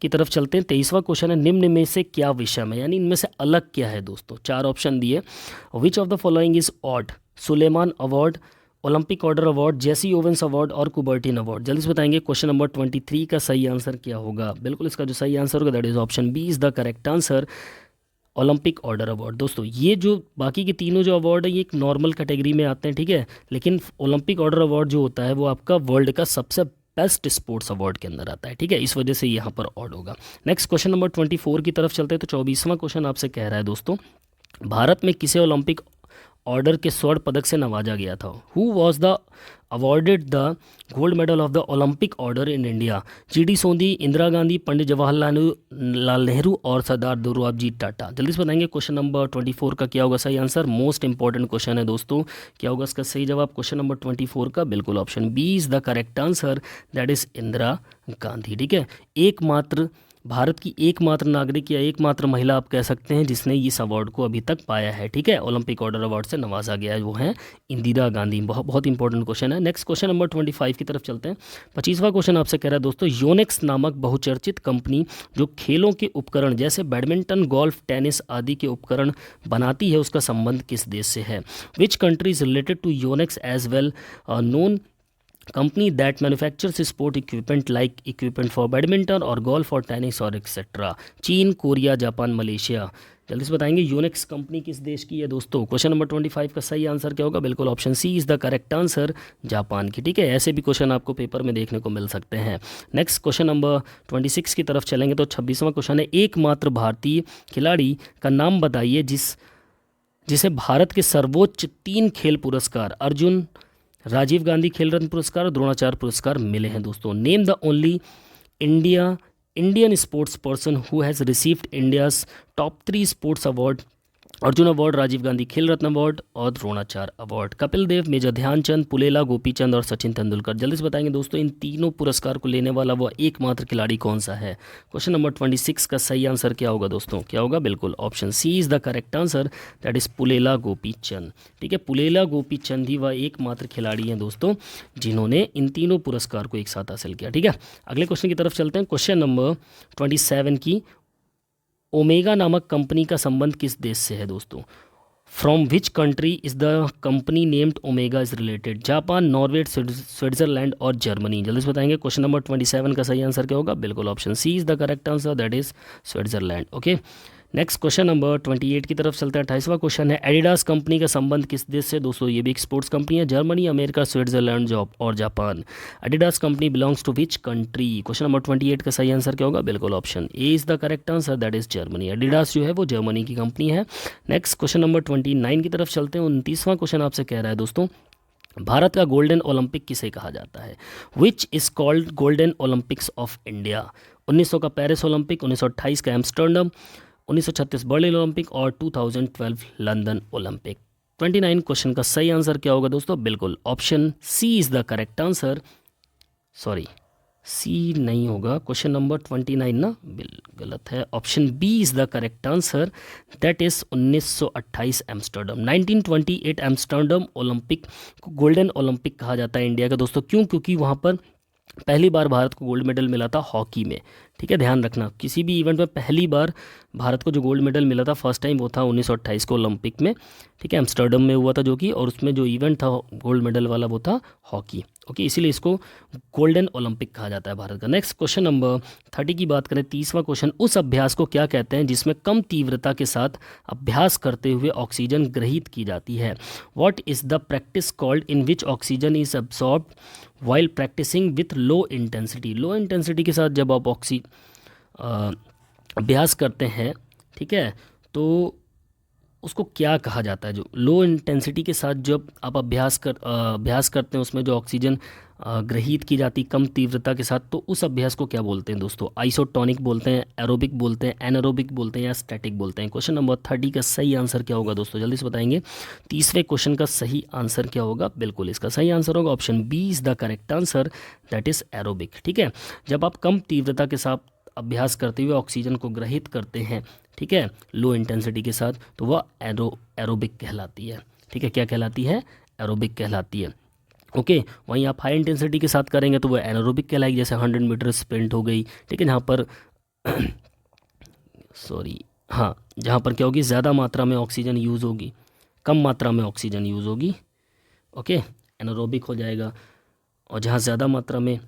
की तरफ चलते हैं। 23वां क्वेश्चन है, निम्न में से क्या विषम है, यानी इनमें से अलग क्या है दोस्तों। 4 ऑप्शन दिए, which of the following is odd, सुलेमान award, Olympic order award, Jesse Owens award और कुबर्टिन अवार्ड। जल्दी से बताएंगे क्वेश्चन नंबर 23 का सही आंसर क्या होगा। बिल्कुल इसका जो सही आंसर होगा that is option B is the correct answer, Olympic order award. दोस्तों ये जो बाकी के तीनों जो अवार्ड है ये एक नॉर्मल कैटेगरी में आते हैं। ठीक है, लेकिन ओलंपिक ऑर्डर अवार्ड जो होता है वो आपका वर्ल्ड का सबसे बेस्ट स्पोर्ट्स अवार्ड के अंदर आता है। ठीक है, इस वजह से यहाँ पर ऑड होगा। नेक्स्ट क्वेश्चन नंबर 24 की तरफ चलते हैं। तो 24वां क्वेश्चन आपसे कह रहा है दोस्तों, भारत में किसे ओलंपिक ऑर्डर के स्वर्ण पदक से नवाजा गया था। Who was the awarded the gold medal of the Olympic order in India, GD Sondhi, Indira Gandhi, Pandit Jawaharlal Nehru और सरदार दुर्गावजी टाटा। जल्दी से बताएंगे क्वेश्चन नंबर 24 का क्या होगा सही आंसर। मोस्ट इंपॉर्टेंट क्वेश्चन है दोस्तों, क्या होगा इसका सही जवाब क्वेश्चन नंबर 24 का, बिल्कुल option B is the correct answer, that is Indira Gandhi. ठीक है, एकमात्र भारत की एकमात्र नागरिक या एकमात्र महिला आप कह सकते हैं जिसने इस अवार्ड को अभी तक पाया है। ठीक है, ओलंपिक ऑर्डर अवार्ड से नवाजा गया है, वो है इंदिरा गांधी। बहुत बहुत इंपॉर्टेंट क्वेश्चन है। नेक्स्ट क्वेश्चन नंबर 25 की तरफ चलते हैं। 25वां क्वेश्चन आपसे कह रहा है दोस्तों, योनेक्स नामक बहुचर्चित कंपनी जो खेलों के उपकरण जैसे बैडमिंटन, गोल्फ, टेनिस आदि के उपकरण बनाती है, उसका संबंध किस देश से है। Which country is related to Yonex as well known company that manufactures sport equipment like equipment for badminton or golf or tennis or etc. चीन, कोरिया, जापान, मलेशिया। जल्दी से बताएंगे यूनिक्स कंपनी किस देश की है दोस्तों। क्वेश्चन नंबर 25 का सही आंसर क्या होगा, बिल्कुल option C is the correct answer, Japan की। ठीक है, ऐसे भी क्वेश्चन आपको पेपर में देखने को मिल सकते हैं। नेक्स्ट क्वेश्चन नंबर 26 की तरफ चलेंगे। तो 26वां क्वेश्चन है, एकमात्र भारतीय खिलाड़ी का नाम बताइए जिसे भारत के सर्वोच्च 3 खेल पुरस्कार अर्जुन, राजीव गांधी खेल रत्न पुरस्कार और द्रोणाचार्य पुरस्कार मिले हैं दोस्तों। Name the only Indian sports person who has received India's top 3 sports award, Arjun award, Rajiv Gandhi Khel Ratna award और द्रोणाचार्य अवार्ड। कपिल देव, मेजर ध्यानचंद, पुलेला गोपीचंद और सचिन तेंदुलकर। जल्दी से बताएंगे दोस्तों, इन तीनों पुरस्कार को लेने वाला वो एकमात्र खिलाड़ी कौन सा है। क्वेश्चन नंबर 26 का सही आंसर क्या होगा दोस्तों, क्या होगा, बिल्कुल option C is the correct answer, that is Pullela Gopichand. ठीक है, पुलेला गोपीचंद ही वह एकमात्र खिलाड़ी हैं दोस्तों जिन्होंने इन तीनों पुरस्कार को एक साथ हासिल किया। ठीक है, अगले क्वेश्चन की तरफ चलते हैं। क्वेश्चन नंबर 27 की, ओमेगा नामक कंपनी का संबंध किस देश से है दोस्तों। From which country is the company named omega is related, Japan, Norway, Switzerland और जर्मनी। जल्दी से बताएंगे क्वेश्चन नंबर 27 का सही आंसर क्या होगा, बिल्कुल option C is the correct answer, that is Switzerland. Okay, next question number 28 की तरफ चलते हैं। 28वां क्वेश्चन है, एडिडास कंपनी का संबंध किस देश से दोस्तों। ये भी एक स्पोर्ट्स कंपनी है, जर्मनी, अमेरिका, स्विट्जरलैंड और Japan. Adidas company belongs to which country. Question number 28 का सही आंसर क्या होगा, बिल्कुल option A is the correct answer, that is Germany. Adidas जो है वो जर्मनी की कंपनी है। नेक्स्ट क्वेश्चन नंबर 29 की तरफ चलते हैं। 29वां क्वेश्चन आपसे कह रहा है दोस्तों, भारत का गोल्डन ओलंपिक किसे कहा जाता है। Which is called golden Olympics of India. 1900 का पेरिस ओलंपिक, 1928 का एम्स्टर्डम, 1936 बर्लिन ओलंपिक और 2012 लंदन ओलंपिक। 29 क्वेश्चन का सही आंसर क्या होगा दोस्तों? बिल्कुल option C is the correct answer. Sorry, C नहीं होगा, क्वेश्चन नंबर 29 ना, गलत है। Option B is the correct answer, that is 1928 Amsterdam. 1928 Amsterdam Olympic को गोल्डन ओलंपिक कहा जाता है इंडिया का दोस्तों। क्यों? क्योंकि वहाँ पर पहली बार भारत को गोल्ड मेडल मिला था हॉकी में। ठीक है, ध्यान रखना, किसी भी इवेंट में पहली बार भारत को जो गोल्ड मेडल मिला था फर्स्ट टाइम, वो था 1928 को ओलंपिक में। ठीक है, एम्स्टर्डम में हुआ था जो कि, और उसमें जो इवेंट था गोल्ड मेडल वाला वो था हॉकी। ओके, इसीलिए इसको गोल्डन ओलंपिक कहा जाता है भारत का। नेक्स्ट क्वेश्चन नंबर 30 की बात करें, 30वां क्वेश्चन, उस अभ्यास को क्या कहते हैं जिसमें कम तीव्रता के साथ अभ्यास करते हुए ऑक्सीजन ग्रहित की जाती है? What is the practice called in which oxygen is absorb while practicing with low intensity? Low intensity के साथ जब आप अभ्यास करते हैं, ठीक है, तो उसको क्या कहा जाता है? जो लो इंटेंसिटी के साथ जब आप अभ्यास करते हैं, उसमें जो ऑक्सीजन ग्रहित की जाती कम तीव्रता के साथ, तो उस अभ्यास को क्या बोलते हैं दोस्तों? आइसोटोनिक बोलते हैं, एरोबिक बोलते हैं, एनारोबिक बोलते हैं, या स्टैटिक बोलते हैं? क्वेश्चन नंबर 30 का सही आंसर क्या होगा दोस्तों? जल्दी से बताएंगे। 30वें क्वेश्चन का सही आंसर क्या होगा? बिल्कुल इसका सही आंसर होगा option B is the correct answer, that is aerobic. ठीक है, जब आप कम तीव्रता के साथ अभ्यास करते हुए ऑक्सीजन को ग्रहित करते हैं, ठीक है, लो इंटेंसिटी के साथ, तो वह एरोबिक कहलाती है। ठीक है, क्या कहलाती है? एरोबिक कहलाती है। ओके, वहीं आप हाई इंटेंसिटी के साथ करेंगे तो वह एनारोबिक कहलाएगी, जैसे 100 मीटर स्प्रिंट हो गई। ठीक है, जहाँ पर सॉरी, हाँ, जहाँ पर क्या होगी, ज़्यादा मात्रा में ऑक्सीजन यूज़ होगी, कम मात्रा में ऑक्सीजन यूज़ होगी, ओके, एनारोबिक हो जाएगा। और जहाँ ज़्यादा मात्रा में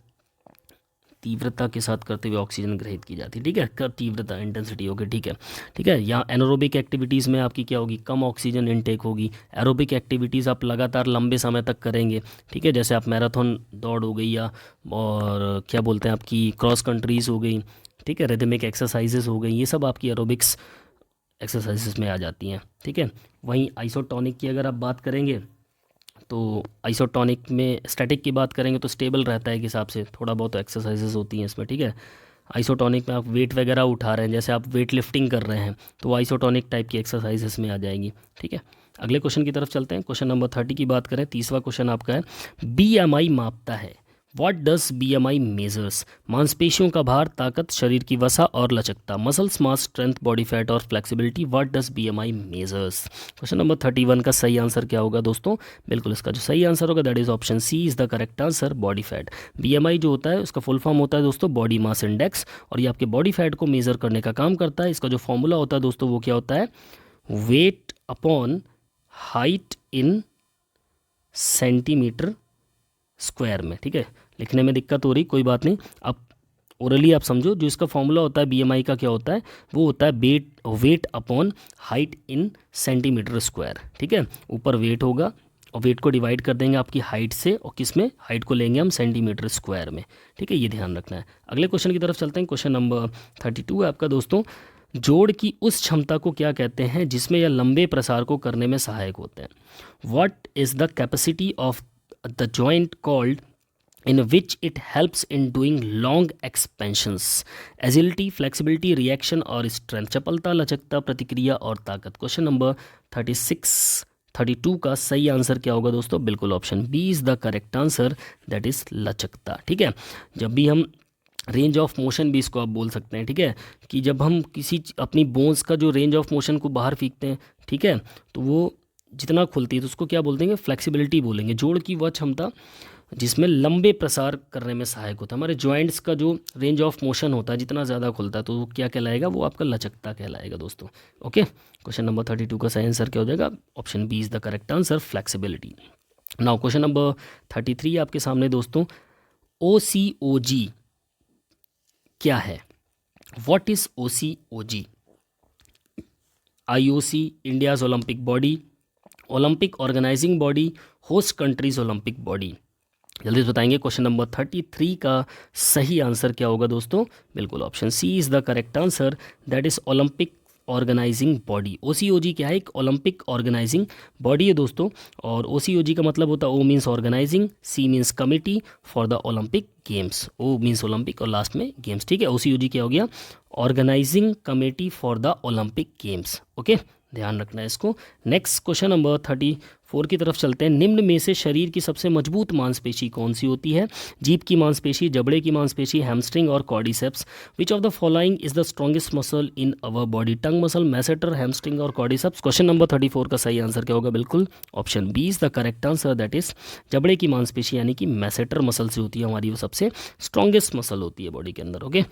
तीव्रता के साथ करते हुए ऑक्सीजन ग्रहित की जाती है, ठीक है, कर तीव्रता इंटेंसिटी होगी। ठीक है, ठीक है, यहाँ एनारोबिक एक्टिविटीज़ में आपकी क्या होगी, कम ऑक्सीजन इनटेक होगी। एरोबिक एक्टिविटीज़ आप लगातार लंबे समय तक करेंगे, ठीक है, जैसे आप मैराथन दौड़ हो गई, या और क्या बोलते हैं आपकी क्रॉस कंट्रीज हो गई, ठीक है, रिदमिक एक्सरसाइजेज हो गई, ये सब आपकी एरोबिक्स एक्सरसाइजेज में आ जाती हैं। ठीक है, वहीं आइसोटोनिक की अगर आप बात करेंगे, तो आइसोटोनिक में स्टैटिक की बात करेंगे तो स्टेबल रहता है के हिसाब से, थोड़ा बहुत एक्सरसाइजेज होती हैं इसमें। ठीक है, आइसोटोनिक में आप वेट वगैरह उठा रहे हैं, जैसे आप वेट लिफ्टिंग कर रहे हैं, तो वो आइसोटोनिक टाइप की एक्सरसाइजेस में आ जाएगी। ठीक है, अगले क्वेश्चन की तरफ चलते हैं। क्वेश्चन नंबर 30 की बात करें, 30वां क्वेश्चन आपका है, BMI मापता है। What does BMI measures? मांसपेशियों का भार, ताकत, शरीर की वसा और लचकता, मसल्स मास, स्ट्रेंथ, बॉडी फैट और flexibility. What does BMI measures? Question number 31 का सही आंसर क्या होगा दोस्तों? बिल्कुल इसका जो सही आंसर होगा that is option C is the correct answer, body fat. BMI जो होता है उसका फुल फॉर्म होता है दोस्तों बॉडी मास इंडेक्स, और ये आपके बॉडी फैट को मेज़र करने का काम करता है। इसका जो फॉर्मूला होता है दोस्तों वो क्या होता है? Weight upon height in centimetre square में। ठीक है, लिखने में दिक्कत हो रही, कोई बात नहीं, अब ओरली आप समझो। जो इसका फॉर्मूला होता है BMI का क्या होता है, वो होता है weight upon height in centimetre square. ठीक है, ऊपर वेट होगा और वेट को डिवाइड कर देंगे आपकी हाइट से, और किस में? हाइट को लेंगे हम सेंटीमीटर स्क्वायर में। ठीक है, ये ध्यान रखना है। अगले क्वेश्चन की तरफ चलते हैं। क्वेश्चन नंबर 32 है आपका दोस्तों, जोड़ की उस क्षमता को क्या कहते हैं जिसमें यह लंबे प्रसार को करने में सहायक होते हैं? What is the capacity of the joint called in which it helps in doing long expansions? agility, flexibility, reaction और strength, चपलता, लचकता, प्रतिक्रिया और ताकत। क्वेश्चन नंबर 32 का सही आंसर क्या होगा दोस्तों? बिल्कुल option B is the correct answer, that is लचकता। ठीक है, जब भी हम रेंज ऑफ मोशन भी इसको आप बोल सकते हैं, ठीक है, कि जब हम किसी अपनी बोन्स का जो रेंज ऑफ मोशन को बाहर फेंकते हैं, ठीक है, तो वो जितना खुलती है तो उसको क्या बोल देंगे? फ्लेक्सिबिलिटी बोलेंगे। जोड़ की वह क्षमता जिसमें लंबे प्रसार करने में सहायक होता है। हमारे जॉइंट्स का जो रेंज ऑफ मोशन होता है जितना ज़्यादा खुलता है तो वो क्या कहलाएगा? वो आपका लचकता कहलाएगा दोस्तों। ओके, क्वेश्चन नंबर 32 का सही आंसर क्या हो जाएगा? Option B is the correct answer, flexibility. Now question number 33 आपके सामने दोस्तों, OCOG क्या है? What is OCOG? IOC, India's Olympic body, Olympic organising body, host countries Olympic body. जल्दी से बताएंगे। क्वेश्चन नंबर 33 का सही आंसर क्या होगा दोस्तों? बिल्कुल option C is the correct answer, that is Olympic organising body. OCOG क्या है? एक ओलंपिक ऑर्गेनाइजिंग बॉडी है दोस्तों, और OCOG का मतलब होता है O means organising, C means committee for the Olympic games, O means Olympic और लास्ट में गेम्स। ठीक है, OCOG क्या हो गया? Organising committee for the Olympic games. Okay, ध्यान रखना है इसको। नेक्स्ट क्वेश्चन नंबर 34 की तरफ चलते हैं। निम्न में से शरीर की सबसे मजबूत मांसपेशी कौन सी होती है? जीभ की मांसपेशी, जबड़े की मांसपेशी, हैमस्ट्रिंग और quadriceps. Which of the following is the strongest muscle in our body? Tongue muscle, masseter, hamstring और कॉर्डिसेप्स। क्वेश्चन नंबर 34 का सही आंसर क्या होगा? बिल्कुल option B is the correct answer, that is जबड़े की मांसपेशी यानी कि मैसेटर मसल से होती है हमारी, वो सबसे स्ट्रॉन्गेस्ट मसल होती है बॉडी के अंदर। ओके,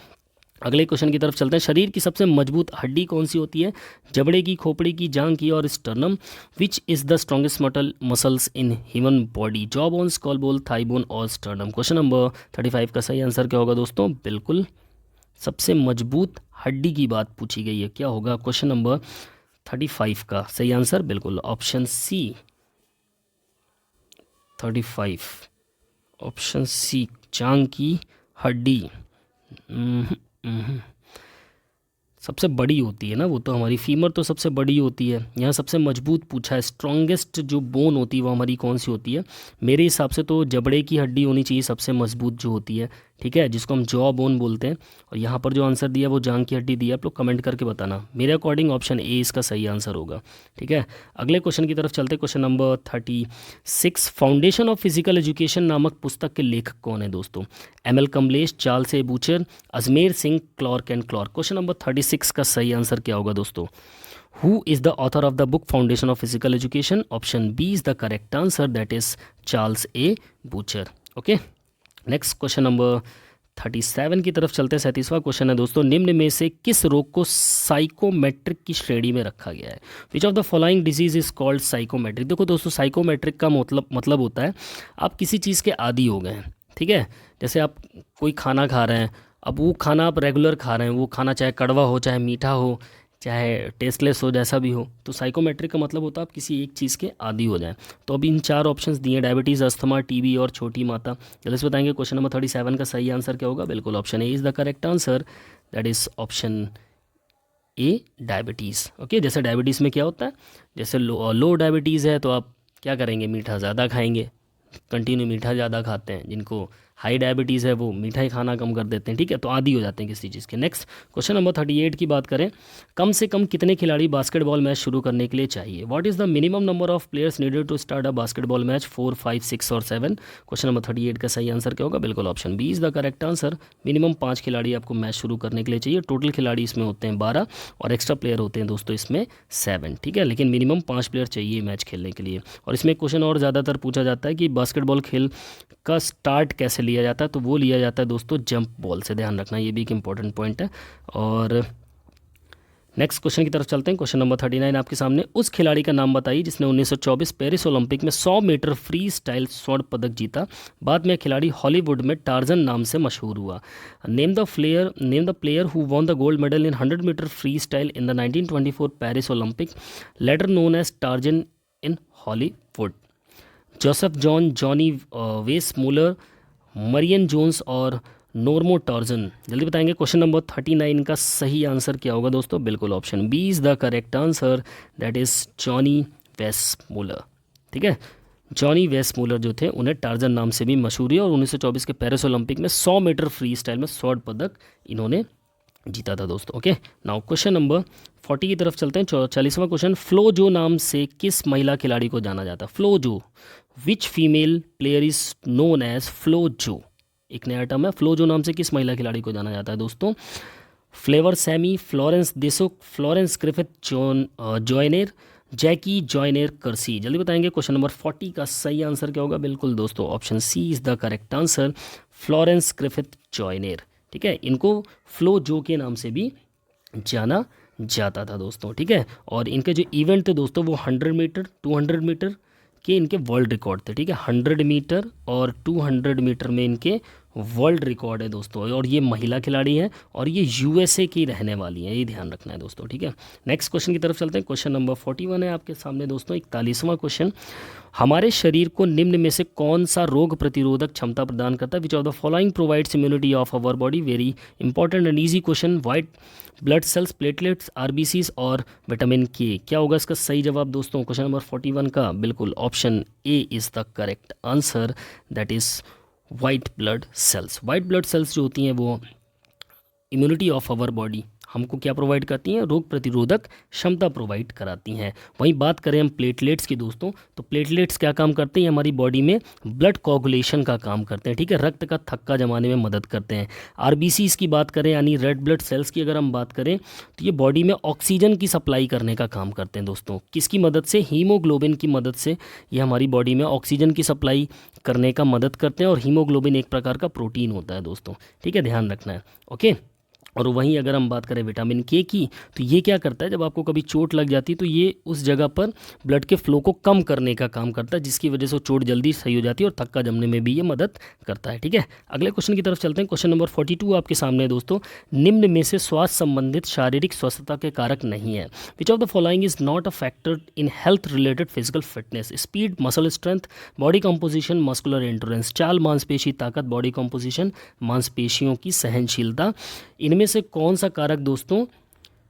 अगले क्वेश्चन की तरफ चलते हैं। शरीर की सबसे मजबूत हड्डी कौन सी होती है? जबड़े की, खोपड़ी की, जांग की और sternum. Which is the strongest muscles in human body? Jaw bone, skull bone, thigh bone और स्टर्नम। क्वेश्चन नंबर 35 का सही आंसर क्या होगा दोस्तों? बिल्कुल सबसे मजबूत हड्डी की बात पूछी गई है, क्या होगा क्वेश्चन नंबर 35 का सही आंसर? बिल्कुल ऑप्शन सी 35, ऑप्शन सी जांग की हड्डी सबसे बड़ी होती है ना, वो तो हमारी फीमर तो सबसे बड़ी होती है। यहाँ सबसे मजबूत पूछा है, स्ट्रॉन्गेस्ट जो बोन होती है वो हमारी कौन सी होती है? मेरे हिसाब से तो जबड़े की हड्डी होनी चाहिए सबसे मजबूत जो होती है, ठीक है, जिसको हम जॉ बोन बोलते हैं। और यहाँ पर जो आंसर दिया वो जांग की हड्डी दिया। आप लोग कमेंट करके बताना, मेरे अकॉर्डिंग ऑप्शन ए इसका सही आंसर होगा, ठीक है। अगले क्वेश्चन की तरफ चलते, question number 36। Foundation of physical education नामक पुस्तक के लेखक कौन है दोस्तों? M L Kamlesh, Charles A Bucher, Ajmer Singh, Clark and Clark. Question number 36 का सही आंसर क्या होगा दोस्तों? Who is the author of the book foundation of physical education? Option B is the correct answer, that is Charles A Bucher. Okay, next question number 37 की तरफ चलते हैं। 37वां question है दोस्तों, निम्न में से किस रोग को साइकोमेट्रिक की श्रेणी में रखा गया है? Which of the following disease is called psychometric? देखो दोस्तों, साइकोमेट्रिक का मतलब होता है आप किसी चीज़ के आदी हो गए हैं, ठीक है। जैसे आप कोई खाना खा रहे हैं, अब वो खाना आप रेगुलर खा रहे हैं, वो खाना चाहे कड़वा हो, चाहे मीठा हो, चाहे टेस्टलेस हो, जैसा भी हो, तो साइकोमेट्रिक का मतलब होता है आप किसी एक चीज़ के आदी हो जाएं। तो अभी इन 4 ऑप्शंस दिए, डायबिटीज़, अस्थमा, टीबी और छोटी माता। जल्दी से बताएंगे क्वेश्चन नंबर 37 का सही आंसर क्या होगा? बिल्कुल option A is the correct answer, that is option A diabetes. Okay, जैसे डायबिटीज़ में क्या होता है, जैसे लो डायबिटीज़ है तो आप क्या करेंगे? मीठा ज़्यादा खाएंगे, कंटिन्यू मीठा ज़्यादा खाते हैं। जिनको हाई डायबिटीज़ है वो मीठा ही खाना कम कर देते हैं, ठीक है, तो आदी हो जाते हैं किसी चीज़ के। नेक्स्ट क्वेश्चन नंबर 38 की बात करें, कम से कम कितने खिलाड़ी बास्केटबॉल मैच शुरू करने के लिए चाहिए? What is the minimum number of players needed to start a basketball match? 4, 5, 6 और 7। क्वेश्चन नंबर 38 का सही आंसर क्या होगा? बिल्कुल option B is the correct answer, minimum 5 खिलाड़ी आपको मैच शुरू करने के लिए चाहिए। टोटल खिलाड़ी इसमें होते हैं 12 और एक्स्ट्रा प्लेयर होते हैं दोस्तों इसमें 7, ठीक है, लेकिन मिनिमम 5 प्लेयर चाहिए मैच खेलने के लिए। और इसमें क्वेश्चन और ज़्यादातर पूछा जाता है कि बास्केटबॉल खेल का स्टार्ट कैसे लिया जाता है, तो वो लिया जाता है दोस्तों जंप बॉल से, ध्यान रखना, ये भी एक इंपॉर्टेंट पॉइंट है। और नेक्स्ट क्वेश्चन की तरफ चलते हैं। क्वेश्चन नंबर 39 आपके सामने, उस खिलाड़ी का नाम बताइए जिसने 1924 पेरिस ओलंपिक में 100 मीटर फ्री स्टाइल स्वर्ण पदक जीता। बाद में खिलाड़ी हॉलीवुड में टार्जन नाम से मशहूर हुआ। Name the player who won the gold medal in 100 metre freestyle in the 1924 Paris Olympic, later known as Tarzan in Hollywood. Joseph John, Johnny Weissmuller, Marion Jones और नॉर्मो Tarzan. जल्दी बताएंगे question number 39 का सही answer क्या होगा दोस्तों? बिल्कुल option B is the correct answer, that is Johnny Weissmuller, ठीक है। जॉनी वेस मूलर जो थे उन्हें टार्जन नाम से भी मशहूर है और 1924 के पेरिस ओलंपिक में 100 मीटर फ्री स्टाइल में स्वर्ण पदक इन्होंने जीता था दोस्तों। ओके, नाउ क्वेश्चन नंबर 40 की तरफ चलते हैं। 40वां क्वेश्चन, फ्लो जो नाम से किस महिला खिलाड़ी को जाना जाता है? Flo Jo, which female player is known as Flo Jo? एक नया टर्म है, फ्लो जो नाम से किस महिला खिलाड़ी को जाना जाता है दोस्तों? फ्लेवर सैमी, फ्लोरेंस देसुक, Florence Griffith Joyner, Jackie Joyner Kersee. जल्दी बताएंगे क्वेश्चन नंबर 40 का सही आंसर क्या होगा? बिल्कुल दोस्तों option C is the correct answer, Florence Griffith Joyner, ठीक है। इनको फ्लो जो के नाम से भी जाना जाता था दोस्तों, ठीक है। और इनके जो इवेंट थे दोस्तों वो 100 मीटर, 200 मीटर के इनके वर्ल्ड रिकॉर्ड थे, ठीक है। 100 मीटर और 200 मीटर में इनके वर्ल्ड रिकॉर्ड है दोस्तों। और ये महिला खिलाड़ी हैं और ये यूएसए की रहने वाली हैं, ये ध्यान रखना है दोस्तों, ठीक है। नेक्स्ट क्वेश्चन की तरफ चलते हैं। क्वेश्चन नंबर 41 है आपके सामने दोस्तों, 41वां क्वेश्चन, हमारे शरीर को निम्न में से कौन सा रोग प्रतिरोधक क्षमता प्रदान करता है? Which of the following provides immunity of our body? Very important and easy question. White blood cells, platelets, RBCs और विटामिन के। क्या होगा इसका सही जवाब दोस्तों क्वेश्चन नंबर 41 का? बिल्कुल option A is the correct answer, that is white blood cells. White blood cells जो होती हैं वो इम्यूनिटी ऑफ आवर बॉडी, हमको क्या प्रोवाइड करती हैं, रोग प्रतिरोधक क्षमता प्रोवाइड कराती हैं। वहीं बात करें हम प्लेटलेट्स की दोस्तों, तो प्लेटलेट्स क्या काम करते हैं, हमारी बॉडी में ब्लड कोगुलेशन का काम करते हैं, ठीक है, रक्त का थक्का जमाने में मदद करते हैं। आरबीसीज की बात करें यानी रेड ब्लड सेल्स की अगर हम बात करें तो ये बॉडी में ऑक्सीजन की सप्लाई करने का काम करते हैं दोस्तों। किसकी मदद से, हीमोग्लोबिन की मदद से ये हमारी बॉडी में ऑक्सीजन की सप्लाई करने का मदद करते हैं। और हीमोग्लोबिन एक प्रकार का प्रोटीन होता है दोस्तों, ठीक है, ध्यान रखना है। ओके, और वहीं अगर हम बात करें विटामिन के की, तो ये क्या करता है, जब आपको कभी चोट लग जाती है तो ये उस जगह पर ब्लड के फ्लो को कम करने का काम करता है, जिसकी वजह से वो चोट जल्दी सही हो जाती है और थक्का जमने में भी ये मदद करता है, ठीक है। अगले क्वेश्चन की तरफ चलते हैं। क्वेश्चन नंबर 42 आपके सामने है दोस्तों। निम्न में से स्वास्थ्य संबंधित शारीरिक स्वस्थता के कारक नहीं है। Which of the following is not a factor in health related physical fitness? Speed, muscle strength, body composition, muscular endurance. चाल, मांसपेशी ताकत, बॉडी कंपोजिशन, मांसपेशियों की सहनशीलता। इनमें से कौन सा कारक दोस्तों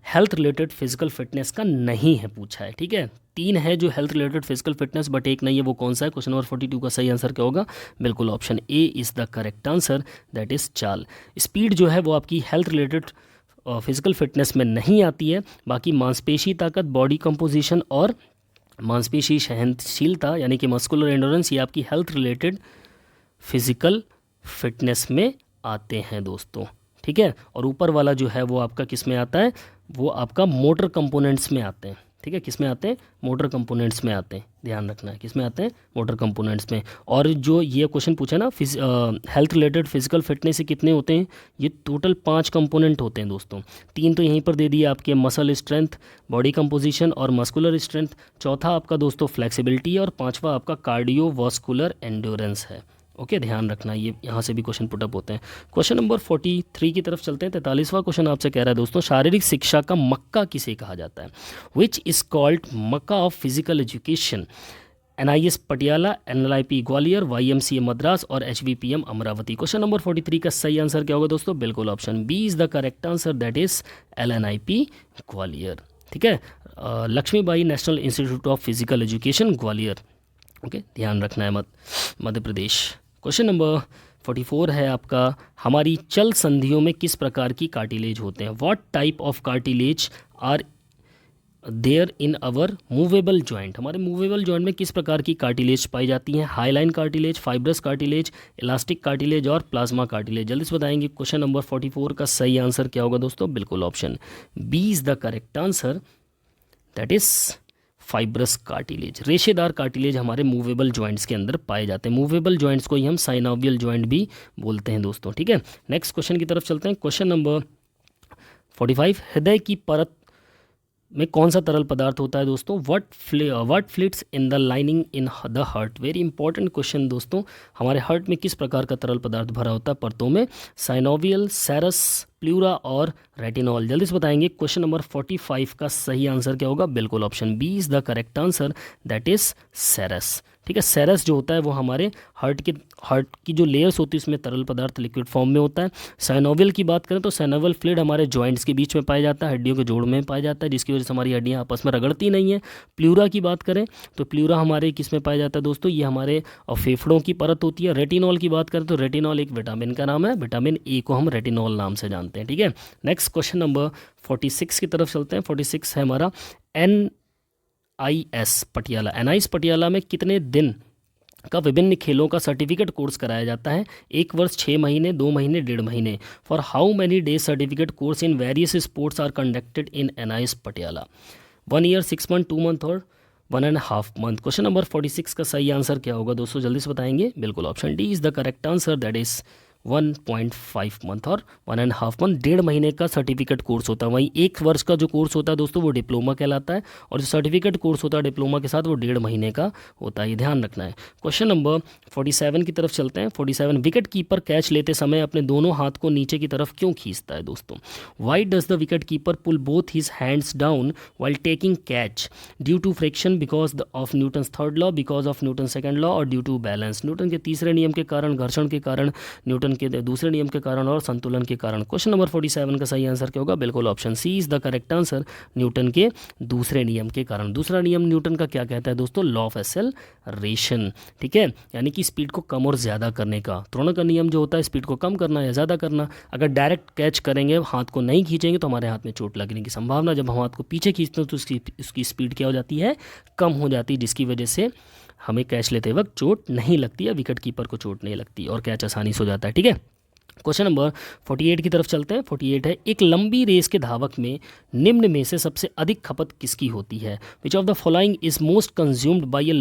हेल्थ रिलेटेड फिजिकल फिटनेस का नहीं है, पूछा है, ठीक है। 3 है जो health related physical fitness, but एक नहीं है, वो कौन सा है? क्वेश्चन नंबर 42 का सही आंसर क्या होगा? बिल्कुल option A is the correct answer, that is चाल। स्पीड जो है वो आपकी हेल्थ रिलेटेड फिजिकल फिटनेस में नहीं आती है। बाकी मांसपेशी ताकत, बॉडी कंपोजिशन और मांसपेशी सहनशीलता यानी कि मस्कुलर एंड्योरेंस, ये आपकी हेल्थ रिलेटेड फिजिकल फिटनेस में आते हैं दोस्तों, ठीक है। और ऊपर वाला जो है वो आपका किस में आता है, वो आपका मोटर कंपोनेंट्स में आते हैं, ठीक है। किस में आते हैं? मोटर कंपोनेंट्स में आते हैं, ध्यान रखना है, किस में आते हैं? मोटर कंपोनेंट्स में। और जो ये क्वेश्चन पूछा ना हेल्थ रिलेटेड फिजिकल फिटनेस से कितने होते हैं, ये टोटल 5 कंपोनेंट होते हैं दोस्तों। 3 तो यहीं पर दे दिए आपके, मसल स्ट्रेंथ, बॉडी कंपोजिशन और मस्कुलर स्ट्रेंथ। चौथा आपका दोस्तों फ्लेक्सिबिलिटी और 5वां आपका कार्डियोवास्कुलर एंड्योरेंस है। ओके, ध्यान रखना, ये यहाँ से भी क्वेश्चन पुटअप होते हैं। क्वेश्चन नंबर 43 की तरफ चलते हैं। 43वां क्वेश्चन आपसे कह रहा है दोस्तों, शारीरिक शिक्षा का मक्का किसे कहा जाता है? Which is called Mecca of physical education? NIS Patiala, NLIP Gwalior, YMCA Madras और HVPM अमरावती। क्वेश्चन नंबर 43 का सही आंसर क्या होगा दोस्तों? बिल्कुल option B is the correct answer, that is LNIP Gwalior, ठीक है। Lakshmibai national institute of physical education Gwalior, okay, ध्यान रखना है, मध्य प्रदेश। क्वेश्चन नंबर 44 है आपका, हमारी चल संधियों में किस प्रकार की कार्टिलेज होते हैं? What type of cartilage are there in our movable joint? हमारे मूवेबल जॉइंट में किस प्रकार की कार्टिलेज पाई जाती हैं? Hyaline cartilage, fibrous cartilage, elastic cartilage और प्लाज्मा कार्टिलेज। जल्दी से बताएंगे। क्वेश्चन नंबर 44 का सही आंसर क्या होगा दोस्तों? बिल्कुल option B is the correct answer, that is fibrous cartilage. रेशेदार कार्टिलेज हमारे मूवेबल जॉइंट्स के अंदर पाए जाते हैं। मूवेबल जॉइंट्स को ही हम साइनोवियल जॉइंट भी बोलते हैं दोस्तों, ठीक है। नेक्स्ट क्वेश्चन की तरफ चलते हैं। क्वेश्चन नंबर 45, हृदय की परत में कौन सा तरल पदार्थ होता है दोस्तों? What flits in the lining in the heart? Very important question दोस्तों। हमारे हार्ट में किस प्रकार का तरल पदार्थ भरा होता है परतों में? साइनोवियल, सेरस, प्लूरा और रेटिनॉल। जल्दी से बताएंगे। क्वेश्चन नंबर 45 का सही आंसर क्या होगा? बिल्कुल option B is the correct answer, that is serous, ठीक है। सेरस जो होता है वो हमारे हार्ट की जो लेयर्स होती है उसमें तरल पदार्थ लिक्विड फॉर्म में होता है। साइनोवियल की बात करें तो साइनोवियल फ्लूइड हमारे जॉइंट्स के बीच में पाया जाता है, हड्डियों के जोड़ में पाया जाता है, जिसकी वजह से हमारी हड्डियाँ आपस में रगड़ती नहीं है। प्लूरा की बात करें तो प्लूरा हमारे किस में पाया जाता है दोस्तों? ये हमारे फेफड़ों की परत होती है। रेटिनॉल की बात करें तो रेटिनॉल एक विटामिन का नाम है, विटामिन ए को हम रेटिनॉल नाम से जानते हैं, ठीक है। नेक्स्ट क्वेश्चन नंबर 46 की तरफ चलते हैं। 46 है हमारा, NIS पटियाला। NIS पटियाला में कितने दिन का विभिन्न खेलों का सर्टिफिकेट कोर्स कराया जाता है? 1 वर्ष, 6 महीने, 2 महीने, 1.5 महीने। For how many days certificate course in various sports are conducted in NIS Patiala? 1 year, 6 month, 2 month और 1.5 मंथ। क्वेश्चन नंबर 46 का सही आंसर क्या होगा दोस्तों? जल्दी से बताएंगे। बिल्कुल option D is the correct answer, that is 1.5 month और 1.5 मंथ। 1.5 महीने का सर्टिफिकेट कोर्स होता है। वहीं 1 वर्ष का जो कोर्स होता है दोस्तों वो डिप्लोमा कहलाता है, और जो सर्टिफिकेट कोर्स होता है डिप्लोमा के साथ वो 1.5 महीने का होता है, ये ध्यान रखना है। क्वेश्चन नंबर 47 की तरफ चलते हैं। 47, विकेट कीपर कैच लेते समय अपने दोनों हाथ को नीचे की तरफ क्यों खींचता है दोस्तों? Why does the wicket keeper pull both his hands down while taking catch? Due to friction, because of Newton's third law, because of Newton second law और ड्यू टू बैलेंस? न्यूटन के तीसरे नियम के कारण, घर्षण के कारण, न्यूटन न्यूटन के दूसरे नियम के कारण और संतुलन के कारण। क्वेश्चन नंबर 47 का सही आंसर क्या होगा? बिल्कुल option C is the correct answer, Newton के दूसरे नियम के कारण। दूसरा नियम न्यूटन का क्या कहता है दोस्तों? लॉ ऑफ एक्सेलरेशन, ठीक है, यानी कि स्पीड को कम और ज़्यादा करने का। त्वरण का नियम जो होता है स्पीड को कम करना या ज़्यादा करना। अगर डायरेक्ट कैच करेंगे, हाथ को नहीं खींचेंगे तो हमारे हाथ में चोट लगने की संभावना। जब हम हाथ को पीछे खींचते हैं तो उसकी स्पीड क्या हो जाती है? कम हो जाती है, जिसकी वजह से हमें कैच लेते वक्त चोट नहीं लगती या विकेट कीपर को चोट नहीं लगती और कैच आसानी से हो जाता है, ठीक है। क्वेश्चन नंबर 48 की तरफ चलते हैं। 48 है, एक लंबी रेस के धावक में निम्न में से सबसे अधिक खपत किसकी होती है? Which of the following is most consumed by a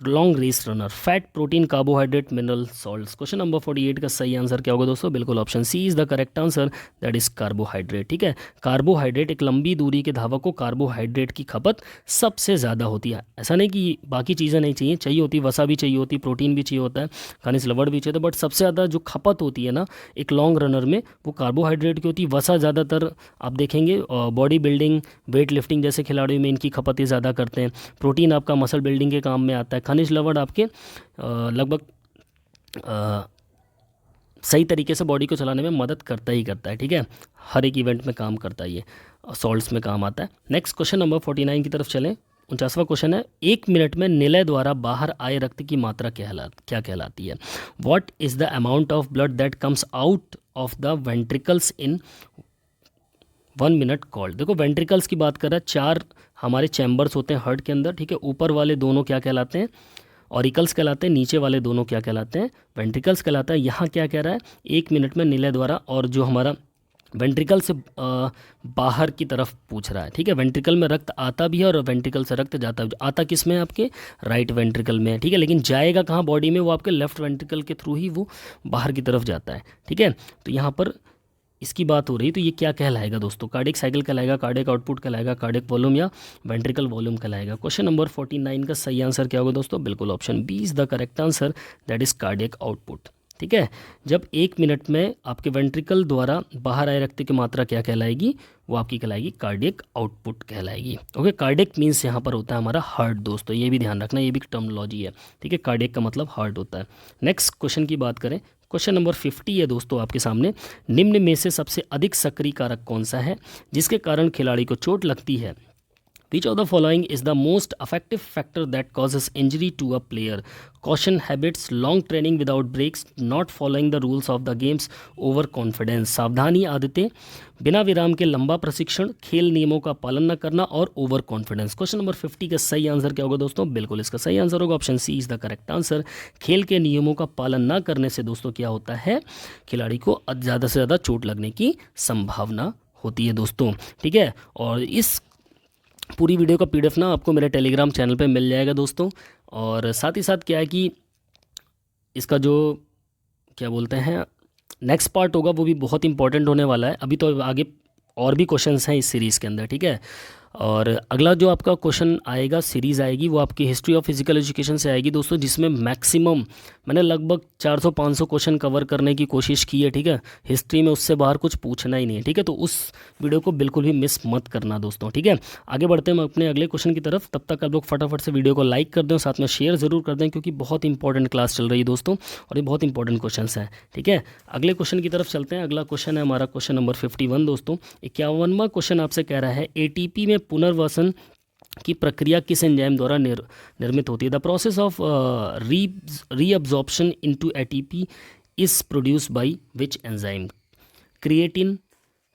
long race runner? Fat, protein, carbohydrate, mineral, salts. Question number 48 का सही आंसर क्या होगा दोस्तों? बिल्कुल option C is the correct answer, that is carbohydrate, ठीक है। कार्बोहाइड्रेट, एक लंबी दूरी के धावक को कार्बोहाइड्रेट की खपत सबसे ज़्यादा होती है। ऐसा नहीं कि बाकी चीज़ें नहीं चाहिए होती, वसा भी चाहिए होती, प्रोटीन भी चाहिए होता है, खनिज लवण भी चाहिए, बट सबसे ज़्यादा जो खपत होती है ना एक लॉन्ग रनर में, वो कार्बोहाइड्रेट की होती है। वसा ज़्यादातर आप देखेंगे बॉडी बिल्डिंग, वेट लिफ्टिंग जैसे खिलाड़ियों में इनकी खपत ही ज़्यादा करते हैं। प्रोटीन आपका मसल बिल्डिंग के काम में आता है। खनिज लवण आपके लगभग सही तरीके से बॉडी को चलाने में मदद करता ही करता है, ठीक है, हर एक इवेंट में काम करता है, ये सॉल्ट्स में काम आता है। नेक्स्ट क्वेश्चन नंबर 49 की तरफ चलें। 49वां क्वेश्चन है, 1 मिनट में निलय द्वारा बाहर आए रक्त की मात्रा क्या कहलाती है? What is the amount of blood that comes out of the ventricles in 1 minute called? देखो वेंट्रिकल्स की बात कर रहा है, 4 हमारे चैम्बर्स होते हैं हार्ट के अंदर, ठीक है। ऊपर वाले दोनों क्या कहलाते हैं? ऑरिकल्स कहलाते हैं। नीचे वाले दोनों क्या कहलाते हैं? वेंट्रिकल्स कहलाता है। यहाँ क्या कह रहा है? 1 मिनट में निलय द्वारा, और जो हमारा वेंट्रिकल से बाहर की तरफ पूछ रहा है, ठीक है। वेंट्रिकल में रक्त आता भी है और वेंट्रिकल से रक्त जाता भी। आता किस में है? आपके राइट वेंट्रिकल में है, ठीक है, लेकिन जाएगा कहाँ बॉडी में? वो आपके लेफ्ट वेंट्रिकल के थ्रू ही वो बाहर की तरफ जाता है, ठीक है। तो यहाँ पर इसकी बात हो रही है, तो ये क्या कहलाएगा दोस्तों? कार्डियक साइकिल कहलाएगा, कार्डियक आउटपुट कहलाएगा, कार्डियक वॉल्यूम या वेंट्रिकल वॉल्यूम कहलाएगा? क्वेश्चन नंबर 49 का सही आंसर क्या होगा दोस्तों? बिल्कुल option B is the correct answer, that is cardiac output, ठीक है। जब 1 मिनट में आपके वेंट्रिकल द्वारा बाहर आए रक्त की मात्रा क्या कहलाएगी? वो आपकी कहलाएगी कार्डियक आउटपुट कहलाएगी, ओके। कार्डियक मीन्स यहाँ पर होता है हमारा हार्ट दोस्तों, ये भी ध्यान रखना, ये भी टर्मिनोलॉजी है, ठीक है। कार्डियक का मतलब हार्ट होता है। नेक्स्ट क्वेश्चन की बात करें, क्वेश्चन नंबर 50 है दोस्तों आपके सामने। निम्न में से सबसे अधिक सक्रिय कारक कौन सा है जिसके कारण खिलाड़ी को चोट लगती है? Which of the following is the most effective factor that causes injury to a player? Caution habits, long training without breaks, not following the rules of the games, over confidence। सावधानी आदतें, बिना विराम के लंबा प्रशिक्षण, खेल नियमों का पालन न करना और ओवर कॉन्फिडेंस। क्वेश्चन नंबर 50 का सही आंसर क्या होगा दोस्तों? बिल्कुल इसका सही आंसर होगा option C is the correct answer. खेल के नियमों का पालन न करने से दोस्तों क्या होता है? खिलाड़ी को ज़्यादा से ज़्यादा चोट लगने की संभावना होती है दोस्तों, ठीक है। और इस पूरी वीडियो का PDF ना आपको मेरे टेलीग्राम चैनल पे मिल जाएगा दोस्तों। और साथ ही साथ क्या है कि इसका जो क्या बोलते हैं नेक्स्ट पार्ट होगा वो भी बहुत इंपॉर्टेंट होने वाला है। अभी तो आगे और भी क्वेश्चंस हैं इस सीरीज़ के अंदर, ठीक है। और अगला जो आपका क्वेश्चन आएगा, सीरीज़ आएगी, वो आपकी हिस्ट्री ऑफ फिजिकल एजुकेशन से आएगी दोस्तों, जिसमें मैक्सिमम मैंने लगभग 400-500 क्वेश्चन कवर करने की कोशिश की है, ठीक है। हिस्ट्री में उससे बाहर कुछ पूछना ही नहीं है, ठीक है। तो उस वीडियो को बिल्कुल भी मिस मत करना दोस्तों, ठीक है। आगे बढ़ते हैं हम अपने अगले क्वेश्चन की तरफ। तब तक आप लोग फटाफट से वीडियो को लाइक कर दें, साथ में शेयर ज़रूर कर दें, क्योंकि बहुत इंपॉर्टेंट क्लास चल रही है दोस्तों और ये बहुत इंपॉर्टेंट क्वेश्चन हैं, ठीक है। अगले क्वेश्चन की तरफ चलते हैं। अगला क्वेश्चन है हमारा क्वेश्चन नंबर 51 दोस्तों। 51वां क्वेश्चन आपसे कह रहा है, ATP में पुनर्वसन की प्रक्रिया किस एंजाइम द्वारा निर्मित होती है? The process of reabsorption into ATP is produced by which enzyme? Creatine,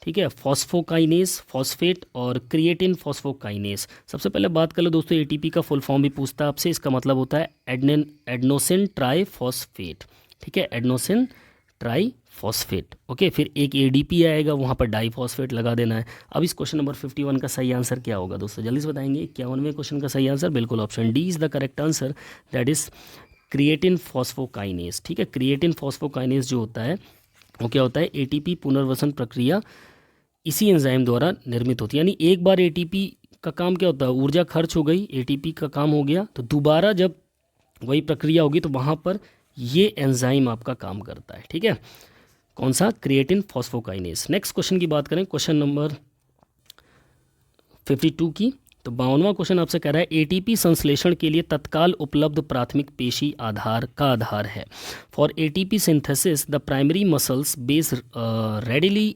ठीक है, फॉस्फोकाइनेस, फॉस्फेट और क्रिएटिन फॉस्फोकाइनेस। सबसे पहले बात कर लो दोस्तों, ATP का फुल फॉर्म भी पूछता है आपसे। इसका मतलब होता है एडेनोसिन ट्राईफॉस्फेट, ठीक है, एडेनोसिन ट्राईफॉस्फेट, ओके। फिर एक ADP आएगा, वहाँ पर डाईफॉस्फेट लगा देना है। अब इस क्वेश्चन नंबर 51 का सही आंसर क्या होगा दोस्तों? जल्दी से बताएंगे। 51वें क्वेश्चन का सही आंसर बिल्कुल option D is the correct answer, that is creatine phosphokinase, ठीक है। क्रिएटिन फॉस्फोकाइनेस जो होता है वो क्या होता है? ATP पुनर्वसन प्रक्रिया इसी एंजाइम द्वारा निर्मित होती है। यानी एक बार ATP का काम क्या होता है? ऊर्जा खर्च हो गई, ATP का काम हो गया, तो दोबारा जब वही प्रक्रिया होगी तो वहाँ पर ये एंजाइम आपका काम करता है, ठीक है। कौन सा? क्रिएटिन फॉस्फोकाइनेस। नेक्स्ट क्वेश्चन की बात करें, क्वेश्चन नंबर 52 की, तो 52वां क्वेश्चन आपसे कह रहा है एटीपी संश्लेषण के लिए तत्काल उपलब्ध प्राथमिक पेशी आधार है। For ATP synthesis the primary muscles base readily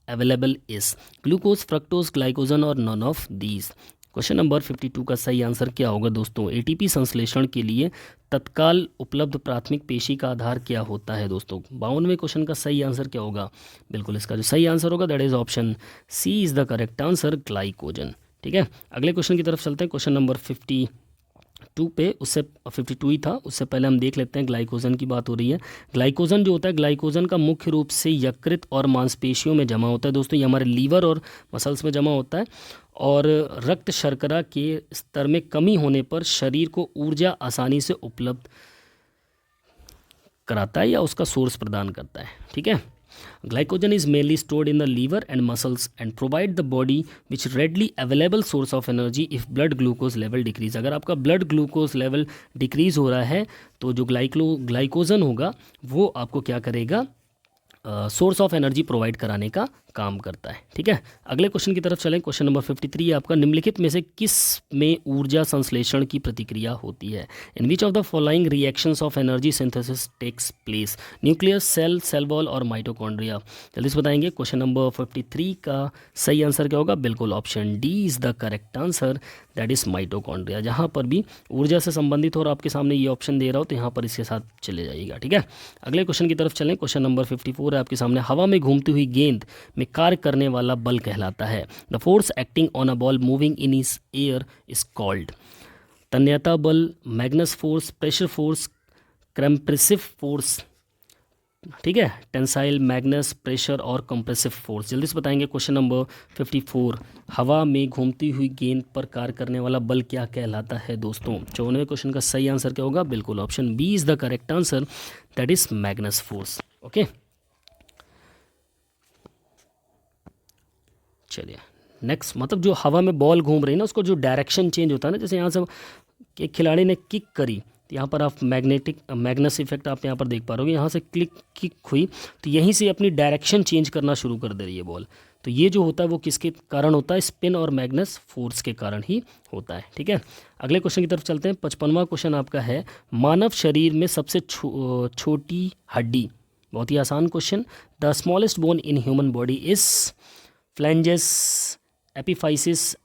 available is glucose, fructose, glycogen और none of these. Question number 52 का सही आंसर क्या होगा दोस्तों? एटीपी संश्लेषण के लिए तत्काल उपलब्ध प्राथमिक पेशी का आधार क्या होता है दोस्तों? 52वें क्वेश्चन का सही आंसर क्या होगा? बिल्कुल इसका जो सही आंसर होगा that is option C is the correct answer, glycogen. ठीक है, अगले क्वेश्चन की तरफ चलते हैं। क्वेश्चन नंबर 52 पे, उससे 52 ही था, उससे पहले हम देख लेते हैं। ग्लाइकोजन की बात हो रही है। ग्लाइकोजन जो होता है, ग्लाइकोजन का मुख्य रूप से यकृत और मांसपेशियों में जमा होता है दोस्तों। ये हमारे लीवर और मसल्स में जमा होता है और रक्त शर्करा के स्तर में कमी होने पर शरीर को ऊर्जा आसानी से उपलब्ध कराता है या उसका सोर्स प्रदान करता है। ठीक है, glycogen is mainly stored in the liver and muscles and provide the body which readily available source of energy if blood glucose level decrease. अगर आपका ब्लड ग्लूकोज लेवल डिक्रीज हो रहा है तो जो ग्लाइकोजन होगा वो आपको क्या करेगा? सोर्स ऑफ एनर्जी प्रोवाइड कराने का काम करता है। ठीक है, अगले क्वेश्चन की तरफ चलें। क्वेश्चन नंबर 53 आपका, निम्नलिखित में से किस में ऊर्जा संश्लेषण की प्रतिक्रिया होती है? In which of the following reactions of energy synthesis takes place? Nucleus, cell wall और माइटोकॉन्ड्रिया। जल्दी से बताएंगे। क्वेश्चन नंबर 53 का सही आंसर क्या होगा? बिल्कुल option D is the correct answer, that is mitochondria. जहाँ पर भी ऊर्जा से संबंधित हो और आपके सामने ये ऑप्शन दे रहा हो तो यहाँ पर इसके साथ चले जाइएगा। ठीक है, अगले क्वेश्चन की तरफ चलें। क्वेश्चन नंबर 54 है आपके सामने। हवा में घूमती हुई गेंद में कार्य करने वाला बल कहलाता है। The force acting on a ball moving in इस एयर इज कॉल्ड। तन्यता बल, Magnus force, pressure force, compressive force. ठीक है, टेंसाइल, मैग्नस, प्रेशर और कंप्रेसिव फोर्स। जल्दी से बताएंगे। क्वेश्चन नंबर 54, हवा में घूमती हुई गेंद पर कार्य करने वाला बल क्या कहलाता है दोस्तों? 54वें क्वेश्चन का सही आंसर क्या होगा? बिल्कुल option B is the correct answer, that is Magnus force. Okay, चलिए नेक्स्ट। मतलब जो हवा में बॉल घूम रही है ना, उसको जो डायरेक्शन चेंज होता है ना, जैसे यहाँ से एक खिलाड़ी ने किक करी तो यहाँ पर आप मैग्नस इफेक्ट आप यहाँ पर देख पा रहे हो। यहाँ से किक हुई तो यहीं से अपनी डायरेक्शन चेंज करना शुरू कर दे रही है बॉल। तो ये जो होता है वो किसके कारण होता है? स्पिन और मैग्नस फोर्स के कारण ही होता है। ठीक है, अगले क्वेश्चन की तरफ चलते हैं। 55वां क्वेश्चन आपका है, मानव शरीर में सबसे छोटी हड्डी। बहुत ही आसान question. The smallest bone in human body is flanges, epiphysis,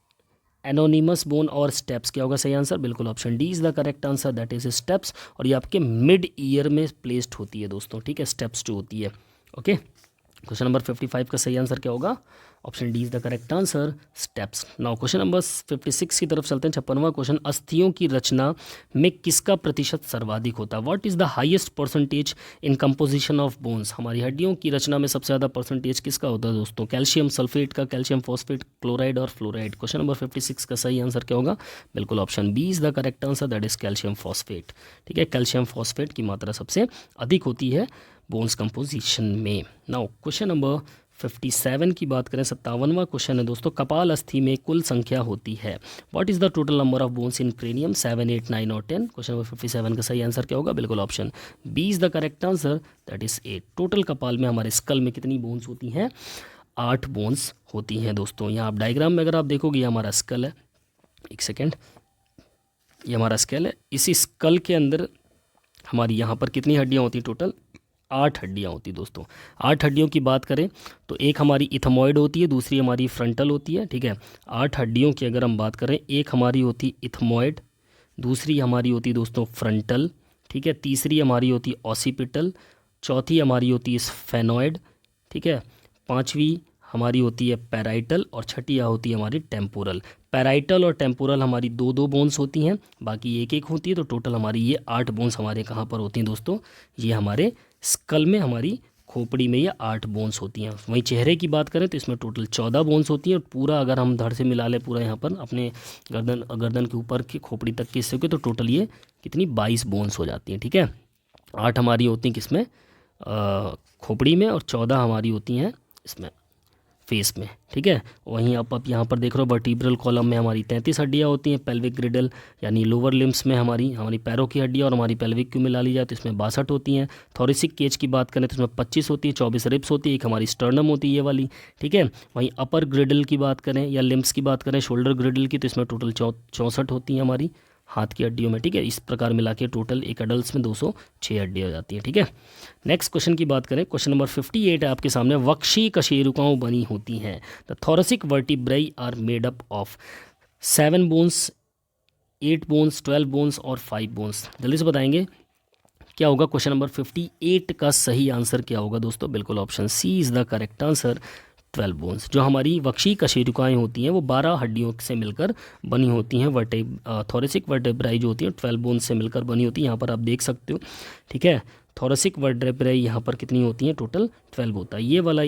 anonymous bone और स्टेप्स। क्या होगा सही आंसर? बिल्कुल option D is the correct answer, that is steps. और ये आपके मिड ईयर में प्लेस्ड होती है दोस्तों। ठीक है, स्टेप्स जो होती है। ओके, क्वेश्चन नंबर 55 का सही आंसर क्या होगा? Option D is the correct answer, steps. Now question number 56 की तरफ चलते हैं। 56वां क्वेश्चन, अस्थियों की रचना में किसका प्रतिशत सर्वाधिक होता है? What is the highest percentage in composition of bones? हमारी हड्डियों की रचना में सबसे ज़्यादा परसेंटेज किसका होता है दोस्तों? कैल्शियम सल्फेट का, कैल्शियम फॉस्फेट, क्लोराइड और फ्लोराइड। क्वेश्चन नंबर 56 का सही आंसर क्या होगा? बिल्कुल option B is the correct answer, that is calcium phosphate. ठीक है, कैल्शियम फॉस्फेट की मात्रा सबसे अधिक होती है बोन्स कंपोजिशन में। नाउ क्वेश्चन नंबर 57 की बात करें, 57वां क्वेश्चन है दोस्तों, कपाल अस्थि में कुल संख्या होती है। What is the total number of bones in cranium? 7, 8, 9 और 10। क्वेश्चन नंबर 57 का सही आंसर क्या होगा? बिल्कुल option B is the correct answer, that is 8। Total कपाल में हमारे स्कल में कितनी बोन्स होती हैं? 8 बोन्स होती हैं दोस्तों। यहाँ आप डायग्राम में अगर आप देखोगे, ये हमारा स्कल है। एक सेकेंड, ये हमारा स्कल है। इसी स्कल के अंदर हमारी यहाँ पर कितनी हड्डियाँ होती हैं? टोटल 8 हड्डियाँ होती दोस्तों। 8 हड्डियों की बात करें तो एक हमारी इथमॉइड होती है, दूसरी हमारी फ्रंटल होती है। ठीक है, 8 हड्डियों की अगर हम बात करें, एक हमारी होती इथमॉइड, दूसरी हमारी होती दोस्तों फ्रंटल। ठीक है, तीसरी हमारी होती ऑसिपिटल, चौथी हमारी होती स्फेनॉइड। ठीक है, पांचवी हमारी होती है पैराइटल और छठी होती है हमारी टेम्पोरल। पैराइटल और टेम्पोरल हमारी 2-2 बोन्स होती हैं, बाकी एक एक होती है। तो टोटल हमारी ये 8 बोन्स हमारे कहाँ पर होती हैं दोस्तों? ये हमारे स्कल में, हमारी खोपड़ी में ये 8 बोन्स होती हैं। वहीं चेहरे की बात करें तो इसमें टोटल 14 बोन्स होती हैं। और पूरा अगर हम धड़ से मिला लें पूरा यहाँ पर अपने गर्दन के ऊपर की खोपड़ी तक के हिस्से के, तो टोटल ये कितनी 22 बोन्स हो जाती हैं। ठीक है, 8 हमारी होती हैं किसमें? खोपड़ी में, और 14 हमारी होती हैं इसमें फेस में, ठीक है। वहीं आप यहाँ पर देख रहे हो वर्टिब्रल कॉलम में हमारी 33 हड्डियाँ होती हैं। पेल्विक ग्रिडल यानी लोअर लिम्स में हमारी पैरों की हड्डियाँ और हमारी पेल्विक क्यों मिला ली जाए तो इसमें 62 होती हैं। थोरेसिक केज की बात करें तो इसमें 25 होती है, 24 रिब्स होती है, एक हमारी स्टर्नम होती है ये वाली, ठीक है। वहीं अपर ग्रिडल की बात करें या लिम्स की बात करें शोल्डर ग्रिडल की तो इसमें टोटल 64 होती हैं हमारी हाथ की हड्डियों में, ठीक है। इस प्रकार मिला के टोटल एक अडल्ट में 206 हड्डियाँ हो जाती हैं, ठीक है। नेक्स्ट क्वेश्चन की बात करें, क्वेश्चन नंबर 58 है आपके सामने। वक्षी कशेरुकाओं बनी होती हैं। The thoracic vertebrae are made up of 7 bones, 8 bones, 12 bones और 5 बोन्स। जल्दी से बताएंगे क्या होगा। क्वेश्चन नंबर 58 का सही आंसर क्या होगा दोस्तों? बिल्कुल option C is the correct answer, 12 bones. जो हमारी वक्षी कशेरुकाएँ होती हैं वो 12 हड्डियों से मिलकर बनी होती हैं। थोरेसिक वर्टेब्राई जो होती है 12 बोन्स से मिलकर बनी होती है। यहाँ पर आप देख सकते हो, ठीक है। थोरेसिक वर्टेब्राई यहाँ पर कितनी होती हैं? टोटल 12 होता है। ये वाला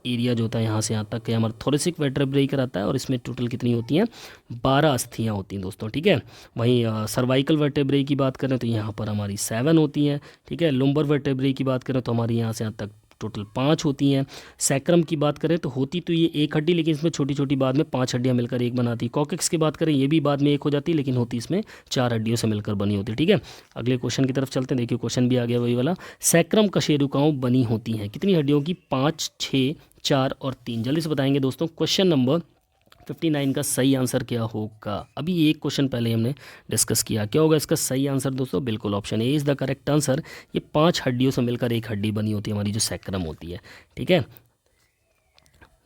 एरिया जो होता है यहाँ से यहाँ तक हमारा थोरेसिक वर्टेब्राई कराता है और इसमें टोटल कितनी होती हैं? 12 अस्थियाँ होती हैं दोस्तों, ठीक है। वहीं सर्वाइकल वर्टेब्राई की बात करें तो यहाँ पर हमारी 7 होती हैं, ठीक है। लुम्बर वर्टेब्राई की बात करें तो हमारी यहाँ से यहाँ तक टोटल 5 होती हैं। सैक्रम की बात करें तो होती तो ये एक हड्डी, लेकिन इसमें छोटी छोटी बाद में 5 हड्डियां मिलकर एक बनाती है। कॉकेक्स की बात करें ये भी बाद में एक हो जाती है, लेकिन होती इसमें 4 हड्डियों से मिलकर बनी होती है, ठीक है। अगले क्वेश्चन की तरफ चलते हैं। देखिए क्वेश्चन भी आ गया वही वाला। सैक्रम कशेरुकाओं बनी होती हैं कितनी हड्डियों की? 5, 6, 4 और 3। जल्दी से बताएंगे दोस्तों। क्वेश्चन नंबर 59 का सही आंसर क्या होगा? अभी एक क्वेश्चन पहले हमने डिस्कस किया, क्या होगा इसका सही आंसर दोस्तों? बिल्कुल option A is the correct answer. ये 5 हड्डियों से मिलकर एक हड्डी बनी होती है हमारी जो सैक्रम होती है, ठीक है।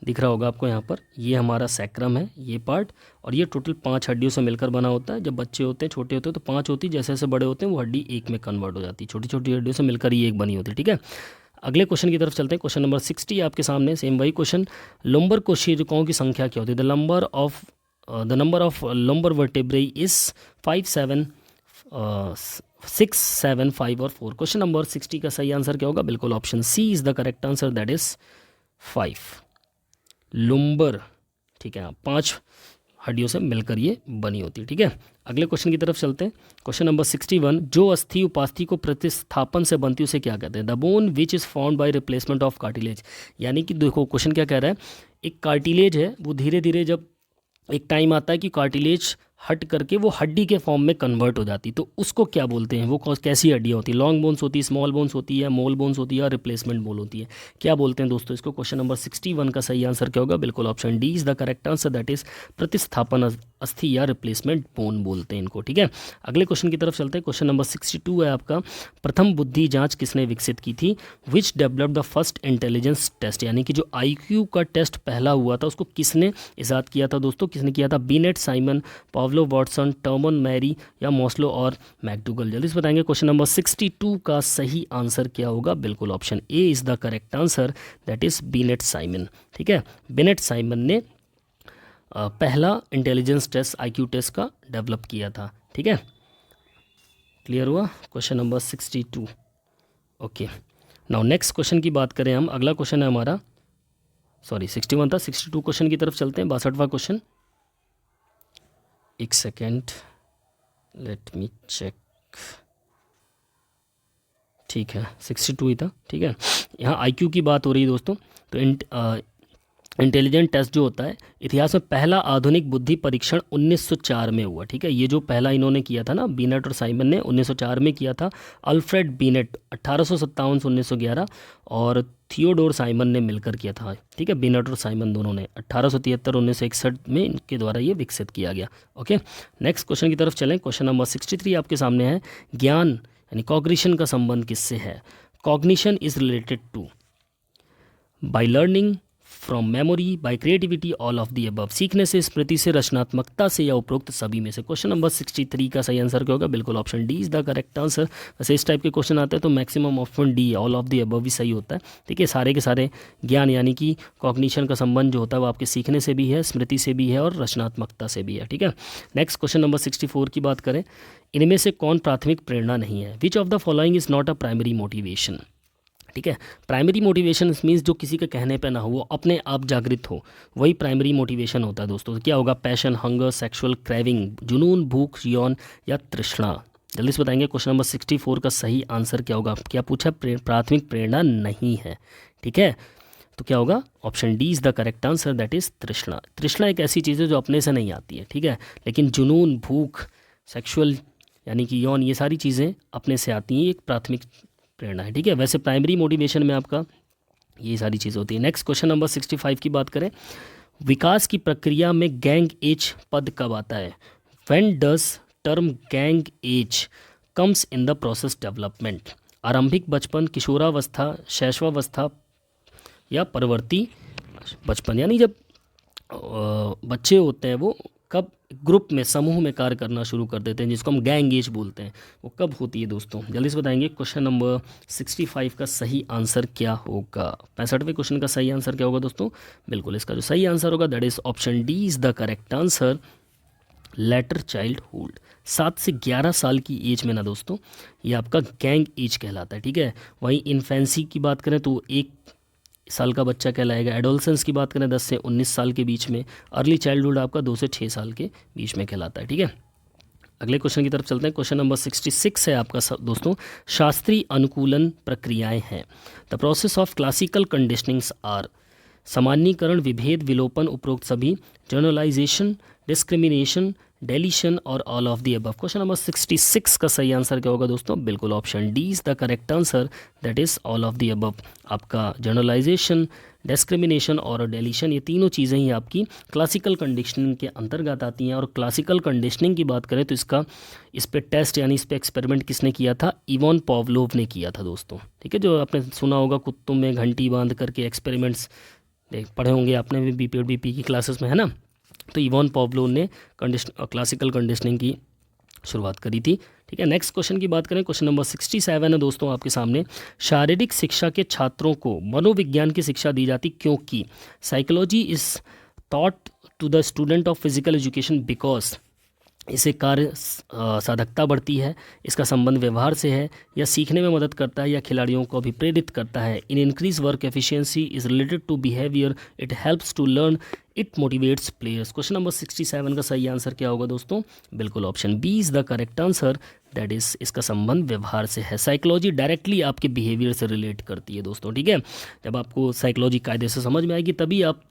दिख रहा होगा आपको यहाँ पर, ये हमारा सैक्रम है ये पार्ट, और ये टोटल 5 हड्डियों से मिलकर बना होता है। जब बच्चे होते हैं छोटे होते हैं तो 5 होती है, जैसे जैसे बड़े होते हैं वो हड्डी एक में कन्वर्ट हो जाती है। छोटी छोटी हड्डियों से मिलकर ये एक बनी होती है, ठीक है। अगले क्वेश्चन की तरफ चलते हैं। क्वेश्चन नंबर 60 आपके सामने, सेम वही क्वेश्चन। लुम्बर कोशिकाओं की संख्या क्या होती है? The number of lumbar vertebrae is 5, 7, 6, 7, 5 और 4। क्वेश्चन नंबर 60 का सही आंसर क्या होगा? बिल्कुल option C is the correct answer, that is 5 lumbar, ठीक है। 5 हड्डियों से मिलकर ये बनी होती है, ठीक है। अगले क्वेश्चन की तरफ चलते हैं। क्वेश्चन नंबर 61, जो अस्थि उपास्थि को प्रतिस्थापन से बनती है उसे क्या कहते हैं? The bone which is found by replacement of cartilage. यानी कि देखो क्वेश्चन क्या कह रहा है, एक कार्टिलेज है वो धीरे धीरे जब एक टाइम आता है कि कार्टिलेज हट करके वो हड्डी के फॉर्म में कन्वर्ट हो जाती, तो उसको क्या बोलते हैं? वो कैसी हड्डियाँ होती है? लॉन्ग बोन्स होती है, स्मॉल बोन्स होती है, मोल बोन्स होती है, या रिप्लेसमेंट बोन होती है? क्या बोलते हैं दोस्तों इसको? क्वेश्चन नंबर 61 का सही आंसर क्या होगा? बिल्कुल option D is the correct answer, that is प्रतिस्थापन अस्थि या रिप्लेसमेंट बोन बोलते हैं इनको, ठीक है। अगले क्वेश्चन की तरफ चलते हैं। क्वेश्चन नंबर 62 है आपका। प्रथम बुद्धि जाँच किसने विकसित की थी? Which developed the first intelligence test, यानी कि जो IQ का टेस्ट पहला हुआ था उसको किसने ईजाद किया था दोस्तों? किसने किया था? बीनेट, साइमन, पाव्लो, वॉटसन, टर्मन, मैरी या मॉस्लो और मैकडूगल। जल्दी से बताएंगे क्वेश्चन नंबर 62 का सही आंसर क्या होगा? बिल्कुल option A is the correct answer, that is Binet Simon, ठीक है। बीनेट साइमन ने पहला इंटेलिजेंस टेस्ट IQ टेस्ट का डेवलप किया था, ठीक है। क्लियर हुआ question number 62? Okay, now next question की बात करें हम। अगला क्वेश्चन है हमारा, 61 था, 62 क्वेश्चन की तरफ चलते हैं। 62वां क्वेश्चन, एक सेकेंड, लेट मी चेक, ठीक है 62 ही था, ठीक है। यहाँ IQ की बात हो रही है दोस्तों। तो इंटेलिजेंट टेस्ट जो होता है, इतिहास में पहला आधुनिक बुद्धि परीक्षण 1904 में हुआ, ठीक है। ये जो पहला इन्होंने किया था ना, बीनेट और साइमन ने 1904 में किया था। अल्फ्रेड बीनेट 1857 से 1911 और थियोडोर साइमन ने मिलकर किया था, ठीक है। बीनेट और साइमन दोनों ने 1873 और 1961 में इनके द्वारा ये विकसित किया गया। ओके, नेक्स्ट क्वेश्चन की तरफ चलें। क्वेश्चन नंबर 63 आपके सामने है। ज्ञान यानी कॉग्निशन का संबंध किससे है? Cognition is related to by learning, from memory, by creativity, all of the above. सीखने से, स्मृति से, रचनात्मकता से या उपरोक्त सभी में से। क्वेश्चन नंबर 63 का सही आंसर क्या होगा? बिल्कुल option D is the correct answer. वैसे इस टाइप के क्वेश्चन आते हैं तो maximum option D, all of the above भी सही होता है, ठीक है। सारे के सारे ज्ञान यानी कि कॉग्निशन का संबंध जो होता है वो आपके सीखने से भी है, स्मृति से भी है और रचनात्मकता से भी है, ठीक है। नेक्स्ट क्वेश्चन नंबर 64 की बात करें। इनमें से कौन प्राथमिक प्रेरणा नहीं है? Which of the following is not a primary motivation, ठीक है। प्राइमरी मोटिवेशन मीन्स जो किसी के कहने पे ना हो, वो अपने आप जागृत हो, वही प्राइमरी मोटिवेशन होता है दोस्तों। तो क्या होगा? पैशन, हंगर, सेक्सुअल क्रेविंग, जुनून, भूख, यौन या तृष्णा। जल्दी से बताएंगे क्वेश्चन नंबर 64 का सही आंसर क्या होगा? क्या पूछा? प्राथमिक प्रेरणा नहीं है, ठीक है। तो क्या होगा, option D is the correct answer, that is तृष्णा। तृष्णा एक ऐसी चीज़ है जो अपने से नहीं आती है, ठीक है, लेकिन जुनून, भूख, सेक्सुअल यानी कि यौन, ये सारी चीज़ें अपने से आती हैं, एक प्राथमिक प्रेरणा है, ठीक है। वैसे प्राइमरी मोटिवेशन में आपका ये सारी चीज़ें होती है। नेक्स्ट क्वेश्चन नंबर 65 की बात करें, विकास की प्रक्रिया में गैंग एज पद कब आता है? When does term gang as comes in the process development? आरंभिक बचपन, किशोरावस्था, शैशवावस्था या परवर्ती बचपन, यानी जब बच्चे होते हैं वो कब ग्रुप में, समूह में कार्य करना शुरू कर देते हैं, जिसको हम गैंग एज बोलते हैं, वो कब होती है दोस्तों? जल्दी से बताएंगे। क्वेश्चन नंबर 65 का सही आंसर क्या होगा? 65वें क्वेश्चन का सही आंसर क्या होगा दोस्तों? बिल्कुल इसका जो सही आंसर होगा that is option D is the correct answer, letter childhood. 7 से 11 साल की एज में ना दोस्तों, ये आपका गैंग एज कहलाता है, ठीक है। वहीं इन्फेंसी की बात करें तो 1 साल का बच्चा कहलाएगा। एडोलसेंस की बात करें 10 से 19 साल के बीच में। अर्ली चाइल्डहुड आपका 2 से 6 साल के बीच में कहलाता है, ठीक है। अगले क्वेश्चन की तरफ चलते हैं। क्वेश्चन नंबर 66 है आपका दोस्तों, शास्त्रीय अनुकूलन प्रक्रियाएं हैं। The process of classical conditionings are सामान्यीकरण, विभेद, विलोपन, उपरोक्त सभी, जनरलाइजेशन, डिस्क्रिमिनेशन, डेलीशन और all of the above. Question number 66 का सही आंसर क्या होगा दोस्तों? बिल्कुल option D is the correct answer, that is all of the above. आपका जनरलाइजेशन, डिस्क्रिमिनेशन और डेलीशन, ये तीनों चीज़ें ही आपकी क्लासिकल कंडीशनिंग के अंतर्गत आती हैं। और क्लासिकल कंडीशनिंग की बात करें तो इस पे टेस्ट यानी इस पे एक्सपेरिमेंट किसने किया था? इवॉन पावलोव ने किया था दोस्तों, ठीक है। जो आपने सुना होगा कुत्तों में घंटी बांध करके एक्सपेरिमेंट्स पढ़े होंगे आपने भी बीपी और बीपी की क्लासेस में, है ना। तो इवॉन पावलोव ने क्लासिकल कंडीशनिंग की शुरुआत करी थी, ठीक है। नेक्स्ट क्वेश्चन की बात करें, क्वेश्चन नंबर 67 है दोस्तों आपके सामने। शारीरिक शिक्षा के छात्रों को मनोविज्ञान की शिक्षा दी जाती क्योंकि psychology is taught to the student of physical education because इससे कार्य साधकता बढ़ती है, इसका संबंध व्यवहार से है, या सीखने में मदद करता है, या खिलाड़ियों को भी प्रेरित करता है। In increase work efficiency is related to behavior, it helps to learn, it motivates players. Question number 67 का सही आंसर क्या होगा दोस्तों? बिल्कुल option B is the correct answer, that is इसका संबंध व्यवहार से है। साइकोलॉजी डायरेक्टली आपके बिहेवियर से रिलेट करती है दोस्तों, ठीक है। जब आपको साइकोलॉजी कायदे से समझ में आएगी तभी आप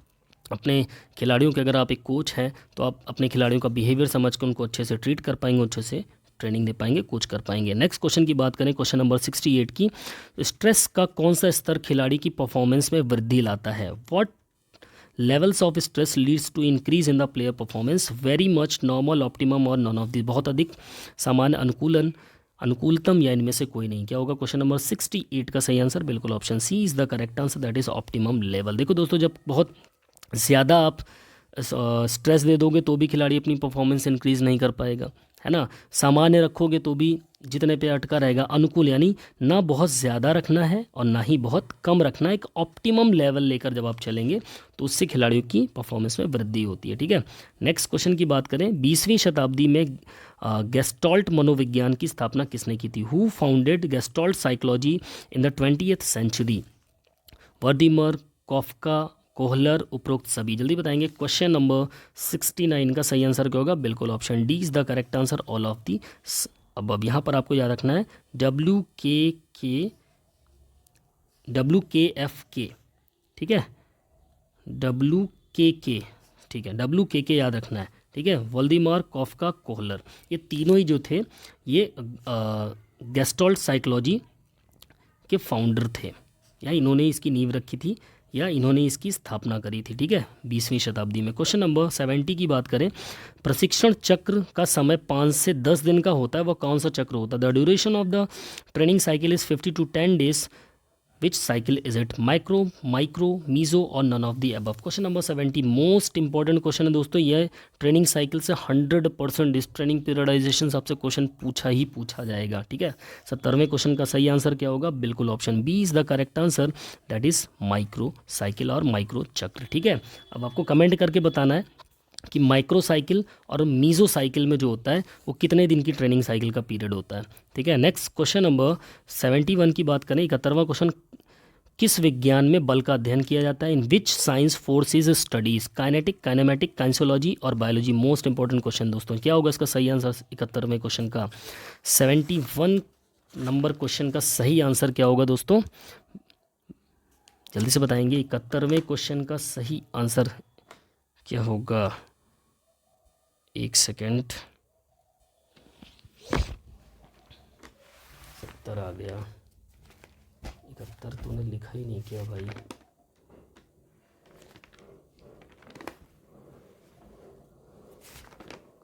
अपने खिलाड़ियों के, अगर आप एक कोच हैं तो आप अपने खिलाड़ियों का बिहेवियर समझ कर उनको अच्छे से ट्रीट कर पाएंगे, अच्छे से ट्रेनिंग दे पाएंगे, कोच कर पाएंगे। नेक्स्ट क्वेश्चन की बात करें, क्वेश्चन नंबर 68 की, स्ट्रेस का कौन सा स्तर खिलाड़ी की परफॉर्मेंस में वृद्धि लाता है? What levels of stress leads to increase in the player performance? Very much, normal, optimum और नॉन ऑफ दिस। बहुत अधिक, सामान्य, अनुकूलन, अनुकूलतम या इनमें से कोई नहीं। क्या होगा क्वेश्चन नंबर 68 का सही आंसर? बिल्कुल option C is the correct answer, that is optimum level. देखो दोस्तों, जब बहुत ज़्यादा आप स्ट्रेस दे दोगे तो भी खिलाड़ी अपनी परफॉर्मेंस इंक्रीज़ नहीं कर पाएगा, है ना। सामान्य रखोगे तो भी जितने पे अटका रहेगा। अनुकूल यानी ना बहुत ज़्यादा रखना है और ना ही बहुत कम रखना है, एक ऑप्टिमम लेवल लेकर जब आप चलेंगे तो उससे खिलाड़ियों की परफॉर्मेंस में वृद्धि होती है, ठीक है। नेक्स्ट क्वेश्चन की बात करें, 20वीं शताब्दी में गेस्टॉल्ट मनोविज्ञान की स्थापना किसने की थी? Who founded gestalt psychology in the 20th century? Wertheimer, Koffka, Kohler, उपरोक्त सभी। जल्दी बताएंगे। क्वेश्चन नंबर 69 का सही आंसर क्या होगा? बिल्कुल option D is the correct answer, all of दी अब यहाँ पर आपको याद रखना है WKFK, ठीक है, WKK, ठीक है, WKK याद रखना है, ठीक है। वोल्डीमार, कॉफका, कोहलर, ये तीनों ही जो थे ये गेस्टॉल्ट साइकोलॉजी के फाउंडर थे, या इन्होंने इसकी नींव रखी थी, या इन्होंने इसकी स्थापना करी थी, ठीक है, 20वीं शताब्दी में। क्वेश्चन नंबर 70 की बात करें, प्रशिक्षण चक्र का समय 5 से 10 दिन का होता है, वह कौन सा चक्र होता है? The duration of the training cycle is 50 to 10 days, which cycle is it? Micro, meso और none of the above. Question number 70 most important question है दोस्तों। यह ट्रेनिंग साइकिल से 100% इस ट्रेनिंग पीरियडाइजेशन से आपसे क्वेश्चन पूछा जाएगा, ठीक है। 70वें क्वेश्चन का सही आंसर क्या होगा? बिल्कुल option B is the correct answer, that is micro cycle और माइक्रो चक्र, ठीक है। अब आपको कमेंट करके बताना है कि माइक्रो साइकिल और मीज़ो साइकिल में जो होता है वो कितने दिन की ट्रेनिंग साइकिल का पीरियड होता है, ठीक है। नेक्स्ट क्वेश्चन नंबर 71 की बात करें, 71वां क्वेश्चन, किस विज्ञान में बल का अध्ययन किया जाता है? In which science force is studies? Kinetic, kinematic, kinesiology और बायोलॉजी। मोस्ट इंपॉर्टेंट क्वेश्चन दोस्तों, क्या होगा इसका सही आंसर? 71वें क्वेश्चन का 71 नंबर क्वेश्चन का सही आंसर क्या होगा दोस्तों? जल्दी से बताएंगे 71वें क्वेश्चन का सही आंसर क्या होगा। एक सेकेंड, 70 आ गया, 71 तूने लिखा ही नहीं क्या भाई।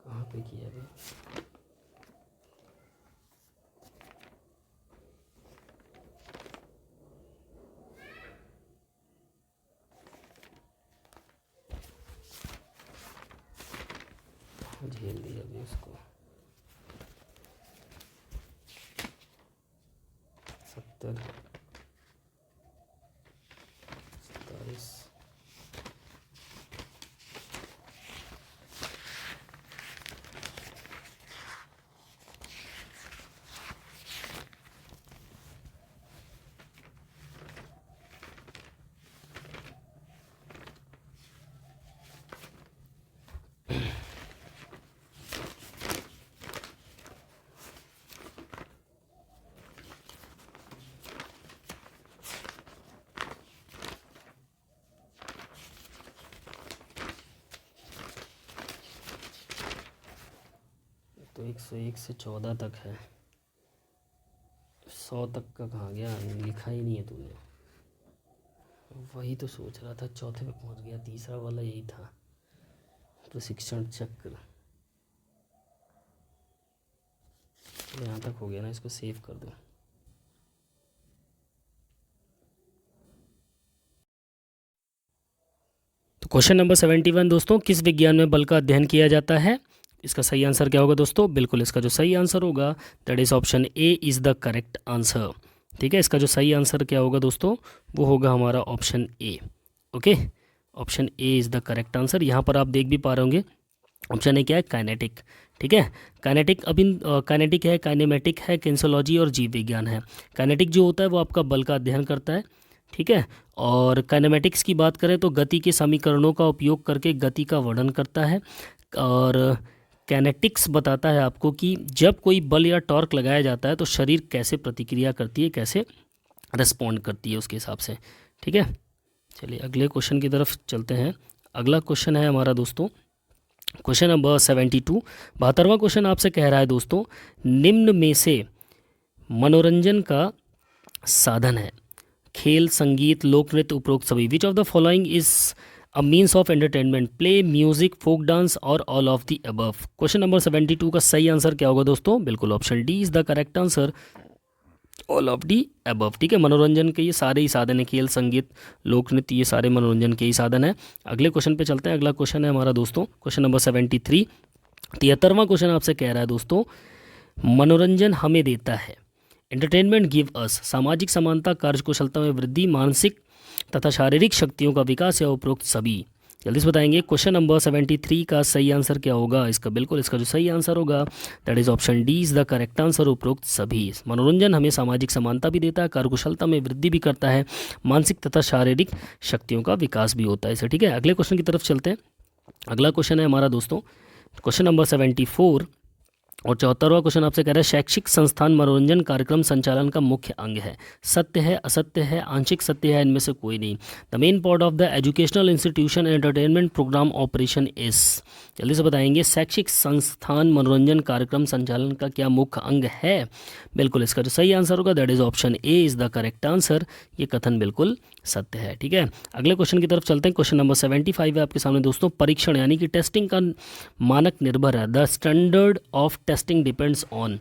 कहाँ पे किया है? झेल दिया अभी उसको। 70 27 तो 101 से 14 तक है, 100 तक का कहाँ गया, लिखा ही नहीं है तूने। वही तो सोच रहा था, चौथे पे पहुँच गया, तीसरा वाला यही था, प्रशिक्षण चक्र। यहाँ तक हो गया ना, इसको सेव कर दो। तो क्वेश्चन नंबर 71 दोस्तों, किस विज्ञान में बल का अध्ययन किया जाता है? इसका सही आंसर क्या होगा दोस्तों? बिल्कुल इसका जो सही आंसर होगा that is option A is the correct answer. ठीक है, इसका जो सही आंसर क्या होगा दोस्तों, वो होगा हमारा option A. Okay, option A is the correct answer. यहाँ पर आप देख भी पा रहे होंगे ऑप्शन ए क्या है, काइनेटिक। ठीक है, काइनेटिक अब इन काइनेटिक है, काइनेमेटिक है, किनेसियोलॉजी और जीव विज्ञान है। काइनेटिक जो होता है वो आपका बल का अध्ययन करता है। ठीक है, और काइनेमेटिक्स की बात करें तो गति के समीकरणों का उपयोग करके गति का वर्णन करता है। और काइनेटिक्स बताता है आपको कि जब कोई बल या टॉर्क लगाया जाता है तो शरीर कैसे प्रतिक्रिया करती है, कैसे रिस्पॉन्ड करती है उसके हिसाब से। ठीक है, चलिए अगले क्वेश्चन की तरफ चलते हैं। अगला क्वेश्चन है हमारा दोस्तों क्वेश्चन नंबर 72। 72वां क्वेश्चन आपसे कह रहा है दोस्तों, निम्न में से मनोरंजन का साधन है खेल, संगीत, लोक नृत्य, उपरोक्त सभी। Which of the following is a means of entertainment? Play, music, folk dance और all of the above. Question number 72 का सही आंसर क्या होगा दोस्तों? बिल्कुल option D is the correct answer, all of the above. ठीक है, मनोरंजन के ये सारे ही साधन है, खेल, संगीत, लोक नृत्य, ये सारे मनोरंजन के ही साधन है। अगले क्वेश्चन पे चलते हैं। अगला क्वेश्चन है हमारा दोस्तों क्वेश्चन नंबर 73। 73वां क्वेश्चन आपसे कह रहा है दोस्तों, मनोरंजन हमें देता है, एंटरटेनमेंट गिव अस, सामाजिक समानता, कार्यकुशलता में वृद्धि, मानसिक तथा शारीरिक शक्तियों का विकास या उपरोक्त सभी। जल्दी से बताएंगे क्वेश्चन नंबर 73 का सही आंसर क्या होगा? इसका बिल्कुल इसका जो सही आंसर होगा that is option D is the correct answer, उपरोक्त सभी। मनोरंजन हमें सामाजिक समानता भी देता है, कार्यकुशलता में वृद्धि भी करता है, मानसिक तथा शारीरिक शक्तियों का विकास भी होता है इसे। ठीक है, अगले क्वेश्चन की तरफ चलते हैं। अगला क्वेश्चन है हमारा दोस्तों क्वेश्चन नंबर 74 और 74वां क्वेश्चन आपसे कह रहा है, शैक्षिक संस्थान मनोरंजन कार्यक्रम संचालन का मुख्य अंग है, सत्य है, असत्य है, आंशिक सत्य है, इनमें से कोई नहीं। The main part of the educational institution entertainment program operation is. जल्दी से बताएंगे शैक्षिक संस्थान मनोरंजन कार्यक्रम संचालन का क्या मुख्य अंग है? बिल्कुल इसका जो सही आंसर होगा that is option A is the correct answer. ये कथन बिल्कुल सत्य है। ठीक है, अगले क्वेश्चन की तरफ चलते हैं। क्वेश्चन नंबर 75 है आपके सामने दोस्तों, परीक्षण यानी कि टेस्टिंग का मानक निर्भर है। The standard of testing depends on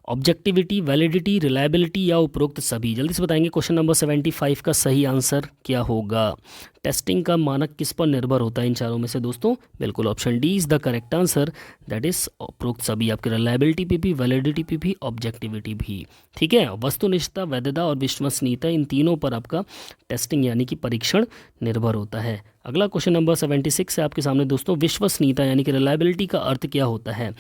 objectivity, validity, reliability या उपरोक्त सभी। जल्दी से बताएंगे क्वेश्चन नंबर 75 का सही आंसर क्या होगा? टेस्टिंग का मानक किस पर निर्भर होता है इन चारों में से दोस्तों? बिल्कुल option D is the correct answer, that is उपरोक्त सभी। आपके रिलायबिलिटी पे भी, वैलिडिटी पे भी, ऑब्जेक्टिविटी भी। ठीक है, वस्तुनिष्ठता, वैधता और विश्वसनीयता, इन तीनों पर आपका टेस्टिंग यानी कि परीक्षण निर्भर होता है। अगला क्वेश्चन नंबर 76 है आपके सामने दोस्तों, विश्वसनीयता यानी कि रिलायबिलिटी का अर्थ क्या होता है?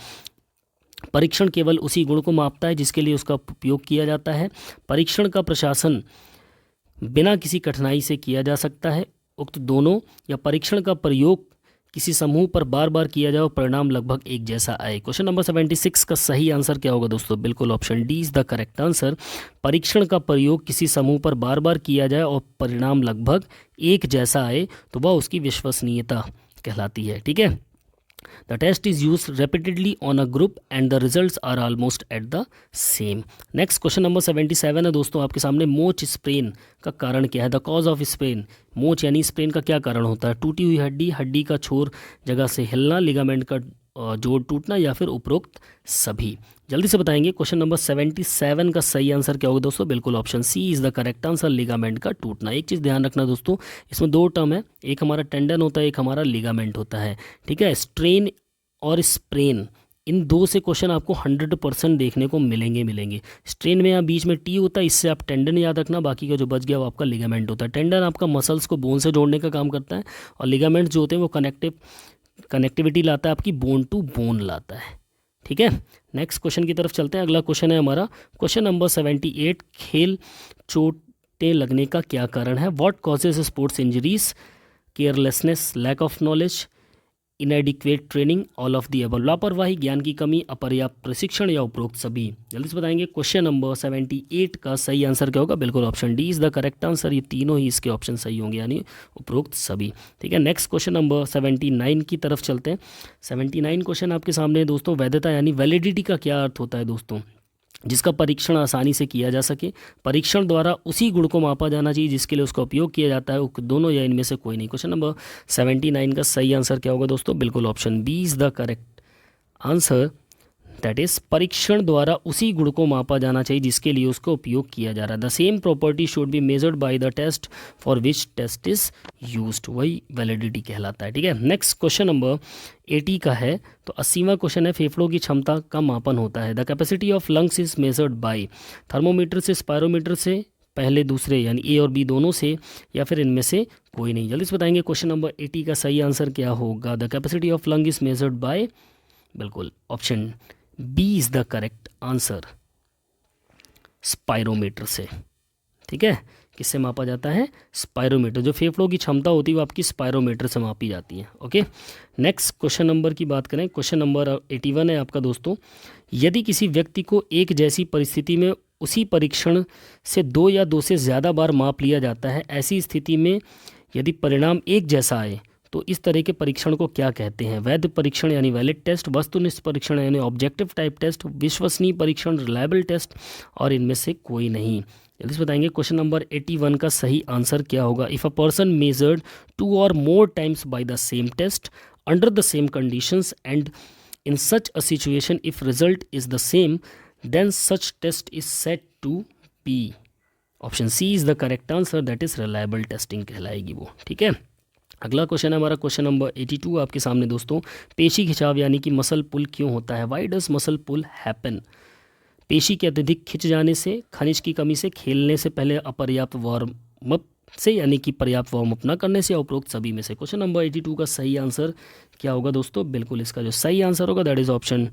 परीक्षण केवल उसी गुण को मापता है जिसके लिए उसका उपयोग किया जाता है। परीक्षण का प्रशासन बिना किसी कठिनाई से किया जा सकता है। उक्त दोनों, या परीक्षण का प्रयोग किसी समूह पर बार बार किया जाए और परिणाम लगभग एक जैसा आए। क्वेश्चन नंबर 76 का सही आंसर क्या होगा दोस्तों? बिल्कुल option D is the correct answer. परीक्षण का प्रयोग किसी समूह पर बार बार किया जाए और परिणाम लगभग एक जैसा आए तो वह उसकी विश्वसनीयता कहलाती है। ठीक है, the test is use repeatedly on a group and the results are almost at the same. Next question number 77 है दोस्तों आपके सामने। मोच स्प्रेन का कारण क्या है? The cause of sprain. मोच यानी स्प्रेन का क्या कारण होता है? टूटी हुई हड्डी, हड्डी का छोर जगह से हिलना, लिगामेंट का जोड़ टूटना, या फिर उपरोक्त सभी। जल्दी से बताएंगे क्वेश्चन नंबर 77 का सही आंसर क्या होगा दोस्तों? बिल्कुल option C is the correct answer, ligament का टूटना। एक चीज़ ध्यान रखना दोस्तों, इसमें दो टर्म है, एक हमारा टेंडन होता है, एक हमारा लिगामेंट होता है। ठीक है, स्ट्रेन और स्प्रेन, इन दो से क्वेश्चन आपको 100% देखने को मिलेंगे। स्ट्रेन में यहाँ बीच में टी होता है, इससे आप टेंडन याद रखना, बाकी का जो बच गया वो आपका लिगामेंट होता है। टेंडन आपका मसल्स को बोन से जोड़ने का काम करता है, और लिगामेंट जो होते हैं वो कनेक्टिविटी लाता है, आपकी बोन टू बोन लाता है। ठीक है, नेक्स्ट क्वेश्चन की तरफ चलते हैं। अगला क्वेश्चन है हमारा क्वेश्चन नंबर 78। खेल चोटें लगने का क्या कारण है? What causes sports injuries? Carelessness, lack of knowledge, inadequate training, all of the above. लापरवाही, ज्ञान की कमी, अपर्याप्त प्रशिक्षण, या उपरोक्त सभी। जल्दी से बताएंगे क्वेश्चन नंबर 78 का सही आंसर क्या होगा? बिल्कुल option D is the correct answer. ये तीनों ही इसके ऑप्शन सही होंगे, यानी उपरोक्त सभी। ठीक है, नेक्स्ट क्वेश्चन नंबर 79 की तरफ चलते हैं। 79 क्वेश्चन आपके सामने है दोस्तों। वैधता यानी वैलिडिटी का क्या अर्थ होता है दोस्तों? जिसका परीक्षण आसानी से किया जा सके, परीक्षण द्वारा उसी गुण को मापा जाना चाहिए जिसके लिए उसका उपयोग किया जाता है, दोनों या इनमें से कोई नहीं। क्वेश्चन नंबर 79 का सही आंसर क्या होगा दोस्तों? बिल्कुल option B is the correct answer, that is परीक्षण द्वारा उसी गुण को मापा जाना चाहिए जिसके लिए उसका उपयोग किया जा रहा है। The same property should be measured by the test for which test is used, वही वैलिडिटी कहलाता है। ठीक है, नेक्स्ट क्वेश्चन नंबर 80 का है, तो 80वां क्वेश्चन है। फेफड़ों की क्षमता का मापन होता है। The capacity of lungs is measured bye, thermometer से, स्पायरोमीटर से, पहले दूसरे यानी ए और बी दोनों से, या फिर इनमें से कोई नहीं। जल्दी से बताएंगे क्वेश्चन नंबर 80 का सही आंसर क्या होगा? The capacity of lung is measured by, बिल्कुल option B is the correct answer, spirometer से। ठीक है, किससे मापा जाता है? स्पायरोमीटर। जो फेफड़ों की क्षमता होती है वो आपकी स्पायरोमीटर से मापी जाती है। ओके, नेक्स्ट क्वेश्चन नंबर की बात करें। क्वेश्चन नंबर 81 है आपका दोस्तों। यदि किसी व्यक्ति को एक जैसी परिस्थिति में उसी परीक्षण से 2 या 2 से ज़्यादा बार माप लिया जाता है, ऐसी स्थिति में यदि परिणाम एक जैसा आए तो इस तरह के परीक्षण को क्या कहते हैं? वैध परीक्षण यानी वैलिड टेस्ट, वस्तुनिष्ठ परीक्षण यानी ऑब्जेक्टिव टाइप टेस्ट, विश्वसनीय परीक्षण रिलायबल टेस्ट, और इनमें से कोई नहीं। जल्दी से बताएंगे क्वेश्चन नंबर 81 का सही आंसर क्या होगा? इफ़ अ पर्सन मेजर्ड 2 और more times by the same test under the same conditions and in such a situation if result is the same then such test is set to be, option C is the correct answer, that is reliable testing कहलाएगी वो। ठीक है, अगला question है हमारा question number 82 आपके सामने दोस्तों। पेशी खिंचाव यानी कि मसल पुल क्यों होता है? Why does muscle pull happen? पेशी के अत्यधिक खिंच जाने से, खनिज की कमी से, खेलने से पहले अपर्याप्त वार्म अप से यानी कि पर्याप्त वार्म अप न करने से, या उपरोक्त सभी में से। क्वेश्चन नंबर 82 का सही आंसर क्या होगा दोस्तों? बिल्कुल इसका जो सही आंसर होगा that is option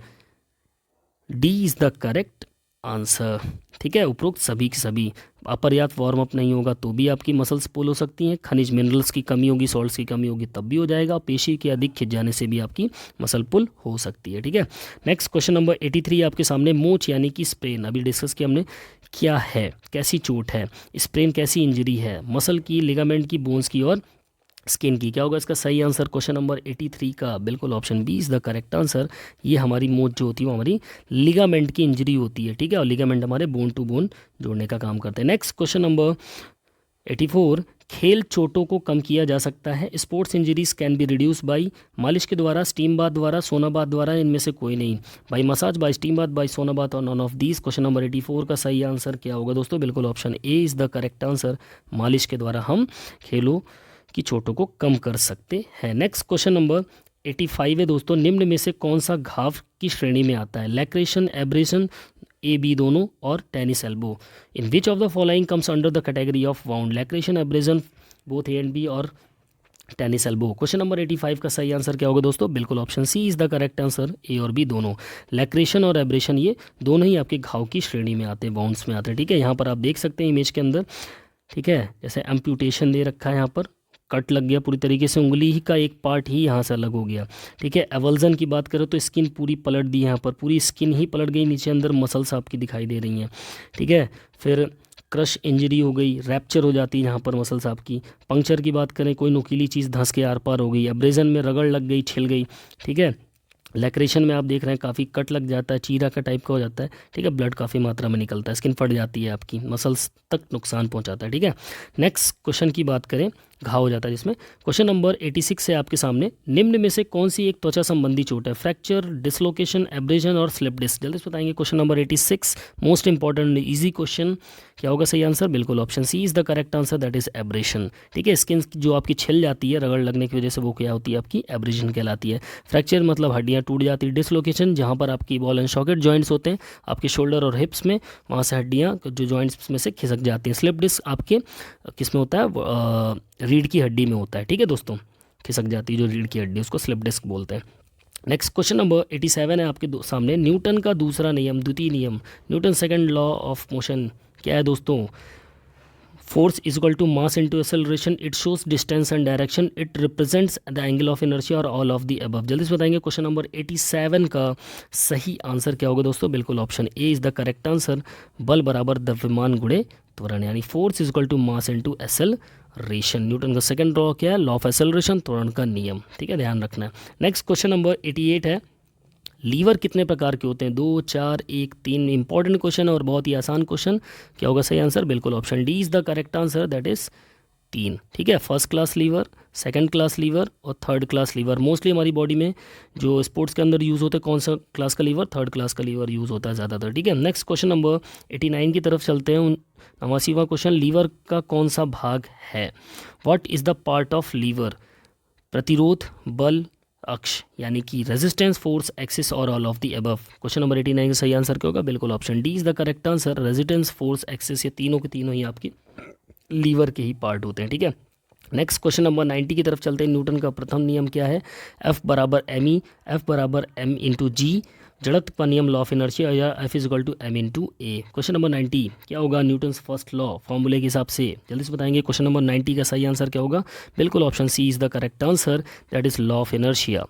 D is the correct answer. ठीक है, उपरोक्त सभी की सभी। अपर्याप्त वार्म अप नहीं होगा तो भी आपकी मसल्स पुल हो सकती हैं, खनिज मिनरल्स की कमी होगी, सॉल्ट्स की कमी होगी तब भी हो जाएगा, पेशी के अधिक खिंच जाने से भी आपकी मसल पुल हो सकती है। ठीक है, नेक्स्ट क्वेश्चन नंबर 83 आपके सामने। मोच यानी कि स्प्रेन, अभी डिस्कस किया हमने, क्या है, कैसी चोट है, स्प्रेन कैसी इंजरी है, मसल की, लिगामेंट की, बोन्स की, और स्किन की। क्या होगा इसका सही आंसर क्वेश्चन नंबर 83 का? बिल्कुल option B is the correct answer. ये हमारी मोच जो होती है वो हमारी लिगामेंट की इंजरी होती है। ठीक है, और लिगामेंट हमारे बोन टू बोन जोड़ने का काम करते हैं। Next question number 84। खेल चोटों को कम किया जा सकता है। Sports injuries can be reduce by, मालिश के द्वारा, स्टीम बाथ द्वारा, सोना बाथ द्वारा, इनमें से कोई नहीं। By massage, by steam bath, by सोना बाथ, और none of these. Question number 84 का सही आंसर क्या होगा दोस्तों? बिल्कुल option A is the correct answer. मालिश के द्वारा हम खेलों की चोटों को कम कर सकते हैं। नेक्स्ट क्वेश्चन नंबर 85 है दोस्तों। निम्न में से कौन सा घाव की श्रेणी में आता है? लैक्रेशन, एब्रेशन, ए बी दोनों, और tennis elbow. In which of the following comes under the category of wound? Laceration, abrasion, both A and B, और टेनिस एल्बो। क्वेश्चन नंबर 85 का सही आंसर क्या होगा दोस्तों? बिल्कुल option C is the correct answer, A और B दोनों। लैक्रेशन और एब्रेशन ये दोनों ही आपके घाव की श्रेणी में आते हैं, वाउंड्स में आते हैं। ठीक है, यहाँ पर आप देख सकते हैं इमेज के अंदर। ठीक है, जैसे एम्प्यूटेशन दे रखा है यहाँ पर, कट लग गया पूरी तरीके से, उंगली ही का एक पार्ट ही यहाँ से अलग हो गया। ठीक है, एवल्जन की बात करें तो स्किन पूरी पलट दी, यहाँ पर पूरी स्किन ही पलट गई, नीचे अंदर मसल्स आपकी दिखाई दे रही हैं। ठीक है, फिर क्रश इंजरी हो गई, रैप्चर हो जाती है यहाँ पर मसल्स आपकी। पंक्चर की बात करें, कोई नुकीली चीज़ धंस के आर पार हो गई। एब्रेजन में रगड़ लग गई, छिल गई। ठीक है, लैक्रेशन में आप देख रहे हैं काफ़ी कट लग जाता है, चीरा का टाइप का हो जाता है। ठीक है, ब्लड काफ़ी मात्रा में निकलता है, स्किन फट जाती है आपकी, मसल्स तक नुकसान पहुंचाता है। ठीक है, नेक्स्ट क्वेश्चन की बात करें, घाव हो जाता है जिसमें। क्वेश्चन नंबर 86 है आपके सामने, निम्न में से कौन सी एक त्वचा संबंधी चोट है? फ्रैक्चर, डिसलोकेशन, एब्रेजन और स्लिप डिस्क। जल्दी से बताएंगे। Question number 86 most important easy question, क्या होगा सही आंसर? बिल्कुल option C is the correct answer, that is abrasion. ठीक है, स्किन जो आपकी छिल जाती है रगड़ लगने की वजह से, वो क्या होती है? आपकी एब्रेशन कहलाती है। फ्रैक्चर मतलब हड्डियाँ टूट जाती है। डिसलोकेशन जहाँ पर आपकी बॉल एंड सॉकेट जॉइंट्स होते हैं आपके शोल्डर और हिप्स में, वहाँ से हड्डियाँ जो जॉइंट्स में से खिसक जाती हैं। स्लिप डिस्क आपके किस में होता है? रीढ़ की हड्डी में होता है। ठीक है दोस्तों, खिसक जाती है जो रीढ़ की हड्डी, उसको स्लिप डिस्क बोलते हैं। नेक्स्ट क्वेश्चन नंबर 87 है आपके सामने, न्यूटन का दूसरा नियम, द्वितीय नियम, Newton second law of motion क्या है दोस्तों? Force is equal to mass into acceleration, it shows distance and direction, it represents the angle of inertia और ऑल ऑफ द अबव। जल्दी से बताएंगे क्वेश्चन नंबर 87 का सही आंसर क्या होगा दोस्तों? बिल्कुल option A is the correct answer, बल बराबर द्रव्यमान गुणे त्वरण, यानी force is equal to mass into acceleration. Newton का सेकंड लॉ क्या है? लॉ ऑफ एक्सेलरेशन, त्वरण का नियम। ठीक है, ध्यान रखना है। नेक्स्ट क्वेश्चन नंबर 88 है, लीवर कितने प्रकार के होते हैं? 2, 4, 1, 3। इंपॉर्टेंट क्वेश्चन है और बहुत ही आसान क्वेश्चन। क्या होगा सही आंसर? बिल्कुल option D is the correct answer, that is 3। ठीक है, first class lever, second class lever और थर्ड क्लास लीवर। मोस्टली हमारी बॉडी में जो स्पोर्ट्स के अंदर यूज़ होते हैं, कौन सा क्लास का लीवर? थर्ड क्लास का लीवर यूज़ होता है ज़्यादातर। ठीक है, नेक्स्ट क्वेश्चन नंबर 89 की तरफ चलते हैं। 89वां क्वेश्चन, लीवर का कौन सा भाग है? What is the part of lever? प्रतिरोध, बल, अक्ष, यानी कि रेजिस्टेंस, फोर्स, एक्सिस और all of the above. Question number 89 का सही आंसर क्या होगा? बिल्कुल option D is the correct answer, resistance, force, axis, ये तीनों के तीनों ही आपकी लीवर के ही पार्ट होते हैं। ठीक है, नेक्स्ट क्वेश्चन नंबर 90 की तरफ चलते हैं। न्यूटन का प्रथम नियम क्या है? एफ बराबर एम ई, एफ बराबर एम इंटू जी, जड़त्व का नियम, लॉ ऑफ इनर्शिया, या F is equal to M into A. Question number 90 क्या होगा न्यूटन्स फर्स्ट लॉ फॉर्मूले के हिसाब से? जल्दी से बताएंगे। क्वेश्चन नंबर 90 का सही आंसर क्या होगा? बिल्कुल option C is the correct answer, that is law of inertia,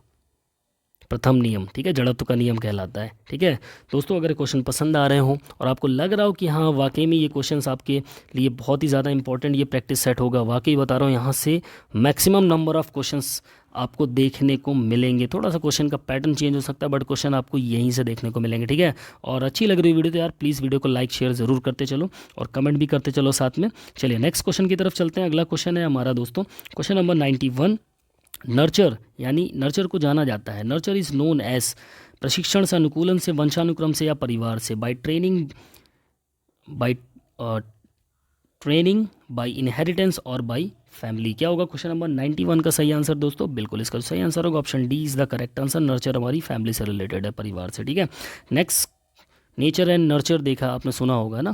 प्रथम नियम। ठीक है, जड़त्व का नियम कहलाता है। ठीक है दोस्तों, अगर क्वेश्चन पसंद आ रहे हो और आपको लग रहा हो कि हाँ वाकई में ये क्वेश्चंस आपके लिए बहुत ही ज़्यादा इंपॉर्टेंट, ये प्रैक्टिस सेट होगा, वाकई बता रहा हूँ, यहाँ से मैक्सिमम नंबर ऑफ क्वेश्चंस आपको देखने को मिलेंगे। थोड़ा सा क्वेश्चन का पैटर्न चेंज हो सकता है, बट क्वेश्चन आपको यहीं से देखने को मिलेंगे। ठीक है, और अच्छी लग रही वीडियो तो यार प्लीज़ वीडियो को लाइक शेयर ज़रूर करते चलो और कमेंट भी करते चलो साथ में। चलिए नेक्स्ट क्वेश्चन की तरफ चलते हैं। अगला क्वेश्चन है हमारा दोस्तों, क्वेश्चन नंबर 91। नर्चर, यानी नर्चर को जाना जाता है, नर्चर इज़ नोन एज, प्रशिक्षण से, अनुकूलन से, वंशानुक्रम से या परिवार से, बाय ट्रेनिंग, बाय इनहेरिटेंस और बाय फैमिली। क्या होगा क्वेश्चन नंबर 91 का सही आंसर दोस्तों? बिल्कुल इसका सही आंसर होगा option D is the correct answer, nurture हमारी फैमिली से रिलेटेड है, परिवार से। ठीक है, नेक्स्ट नेचर एंड नर्चर देखा आपने, सुना होगा ना,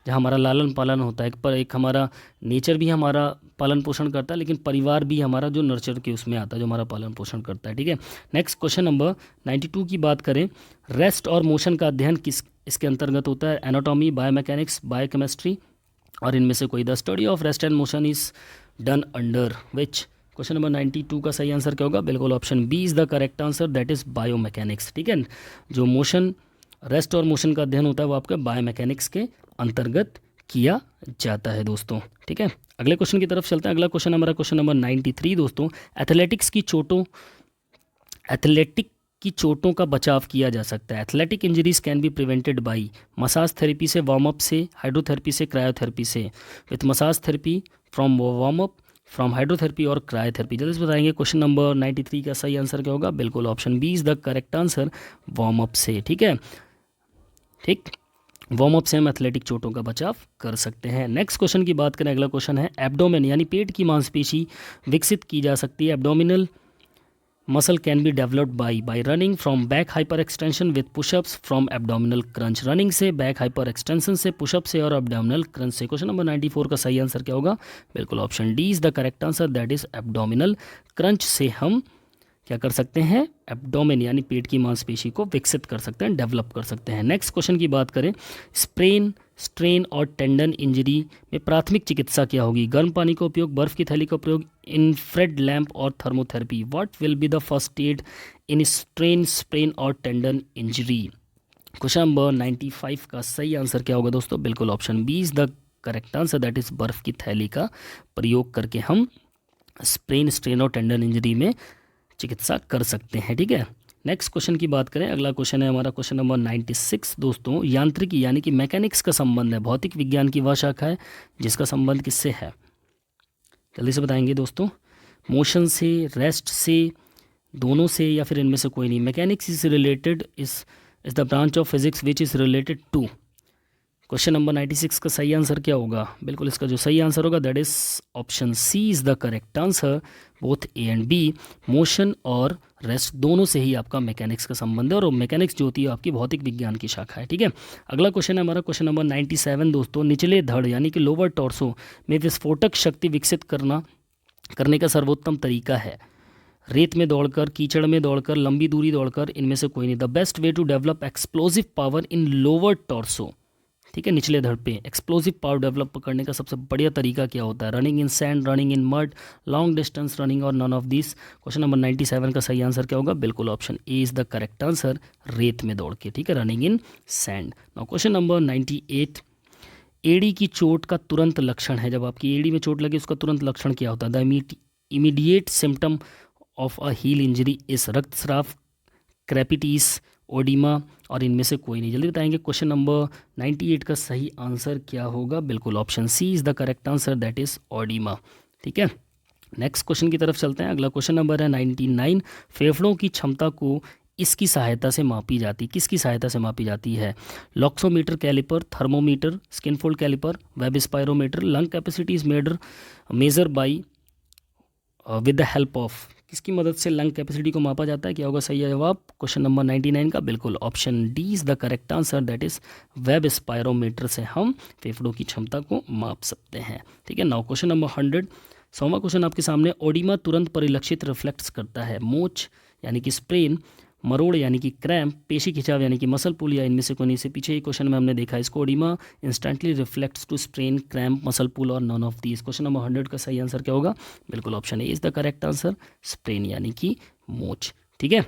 जहाँ हमारा लालन पालन होता है, पर एक हमारा नेचर भी हमारा पालन पोषण करता है, लेकिन परिवार भी हमारा जो नर्चर के उसमें आता है, जो हमारा पालन पोषण करता है। ठीक है, नेक्स्ट क्वेश्चन नंबर 92 की बात करें, रेस्ट और मोशन का अध्ययन किस इसके अंतर्गत होता है? एनाटॉमी, बायोमैकेनिक्स, बायोकेमिस्ट्री, और इनमें से कोई? The study of rest and motion is done under which? Question number 92 का सही आंसर क्या होगा? बिल्कुल option B is the correct answer, that is biomechanics. ठीक है, जो मोशन, रेस्ट और मोशन का अध्ययन होता है वो आपके बायोमैकेनिक्स के अंतर्गत किया जाता है दोस्तों। ठीक है, अगले क्वेश्चन की तरफ चलते हैं। अगला क्वेश्चन हमारा क्वेश्चन नंबर 93 दोस्तों, एथलेटिक की चोटों का बचाव किया जा सकता है। Athletic injuries can be prevented by massage therapy से, वार्म अप से, हाइड्रोथेरेपी से, क्रायोथेरेपी से। With massage therapy, from warm up, from hydrotherapy और क्रायोथेरेपी। जल्दी से बताएंगे क्वेश्चन नंबर 93 का सही आंसर क्या होगा? बिल्कुल option B is the correct answer, warm up से। ठीक है, ठीक, वार्म अप से हम एथलेटिक चोटों का बचाव कर सकते हैं। नेक्स्ट क्वेश्चन की बात करें, अगला क्वेश्चन है, एब्डोमेन यानी पेट की मांसपेशी विकसित की जा सकती है। Abdominal muscle can be developed by running, from back hyper extension with pushups, from abdominal crunch. Running से, बैक हाइपर एक्सटेंशन से, पुशअप से और एब्डोमिनल क्रंच से। क्वेश्चन नंबर 94 का सही आंसर क्या होगा? बिल्कुल option D is the correct answer, that is abdominal crunch से हम क्या कर सकते हैं? एब्डोमेन यानी पेट की मांसपेशी को विकसित कर सकते हैं, डेवलप कर सकते हैं। नेक्स्ट क्वेश्चन की बात करें, स्प्रेन, स्ट्रेन और टेंडन इंजरी में प्राथमिक चिकित्सा क्या होगी? गर्म पानी का उपयोग, बर्फ़ की थैली का उपयोग, इंफ्रारेड लैंप और thermotherapy. What will be the first aid in strain, sprain और टेंडन इंजरी? क्वेश्चन नंबर 95 का सही आंसर क्या होगा दोस्तों? बिल्कुल option B is the correct answer, that is बर्फ़ की थैली का प्रयोग करके हम स्प्रेन, स्ट्रेन और टेंडन इंजरी में चिकित्सा कर सकते हैं। ठीक है, नेक्स्ट क्वेश्चन की बात करें, अगला क्वेश्चन है हमारा क्वेश्चन नंबर 96 दोस्तों। यांत्रिकी यानी कि मैकेनिक्स का संबंध है, भौतिक विज्ञान की वह शाखा है जिसका संबंध किससे है? जल्दी से बताएंगे दोस्तों। मोशन से, रेस्ट से, दोनों से, या फिर इनमें से कोई नहीं? Mechanics is related is the branch of physics which is related to. Question number 96 का सही आंसर क्या होगा? बिल्कुल इसका जो सही आंसर होगा that is option C is the correct answer. Both A and B, motion और रेस्ट दोनों से ही आपका मैकेनिक्स का संबंध है, और मैकेनिक्स जो होती है आपकी भौतिक विज्ञान की शाखा है। ठीक है, अगला क्वेश्चन है हमारा क्वेश्चन नंबर 97 दोस्तों। निचले धड़ यानी कि लोअर टॉर्सो में विस्फोटक शक्ति विकसित करने का सर्वोत्तम तरीका है? रेत में दौड़कर, कीचड़ में दौड़कर, लंबी दूरी दौड़कर, इनमें से कोई नहीं। The best way to develop explosive power in lower torso, ठीक है, निचले धड़ पे एक्सप्लोजिव पावर डेवलप करने का सबसे बढ़िया तरीका क्या होता है? Running in sand, running in mud, long distance running और none of this. Question number 97 का सही आंसर क्या होगा? बिल्कुल option A is the correct answer, रेत में दौड़ के। ठीक है, running in sand. Now question number 98, एड़ी की चोट का तुरंत लक्षण है, जब आपकी एड़ी में चोट लगे उसका तुरंत लक्षण क्या होता है? The immediate symptom of a heel injury is रक्तस्राव, क्रेपिटीस, ओडिमा और इनमें से कोई नहीं? जल्दी बताएंगे। क्वेश्चन नंबर 98 का सही आंसर क्या होगा? बिल्कुल option C is the correct answer, that is oedema. ठीक है, नेक्स्ट क्वेश्चन की तरफ चलते हैं। अगला क्वेश्चन नंबर है 99। फेफड़ों की क्षमता को इसकी सहायता से मापी जाती, किसकी सहायता से मापी जाती है? Luxometer caliper, thermometer, skinfold caliper, web spirometer. Lung capacity is measure by with the help of, किसकी मदद से लंग कैपेसिटी को मापा जाता है? क्या होगा सही जवाब क्वेश्चन नंबर 99 का? बिल्कुल option D is the correct answer, that is web spirometer से हम फेफड़ों की क्षमता को माप सकते हैं। ठीक है, नाउ क्वेश्चन नंबर 100, 100वां क्वेश्चन आपके सामने। ओडिमा तुरंत परिलक्षित रिफ्लेक्ट्स करता है? मोच यानी कि स्प्रेन, मरोड़ यानी कि क्रैम्प, पेशी खिंचाव यानी कि मसल पुल, या इनमें से कोई नहीं? से पीछे ही क्वेश्चन में हमने देखा इसको, oedema instantly reflects to sprain, cramp, muscle pull और none of these. Question number 100 का सही आंसर क्या होगा? बिल्कुल option A is the correct answer, sprain यानी कि मोच। ठीक है,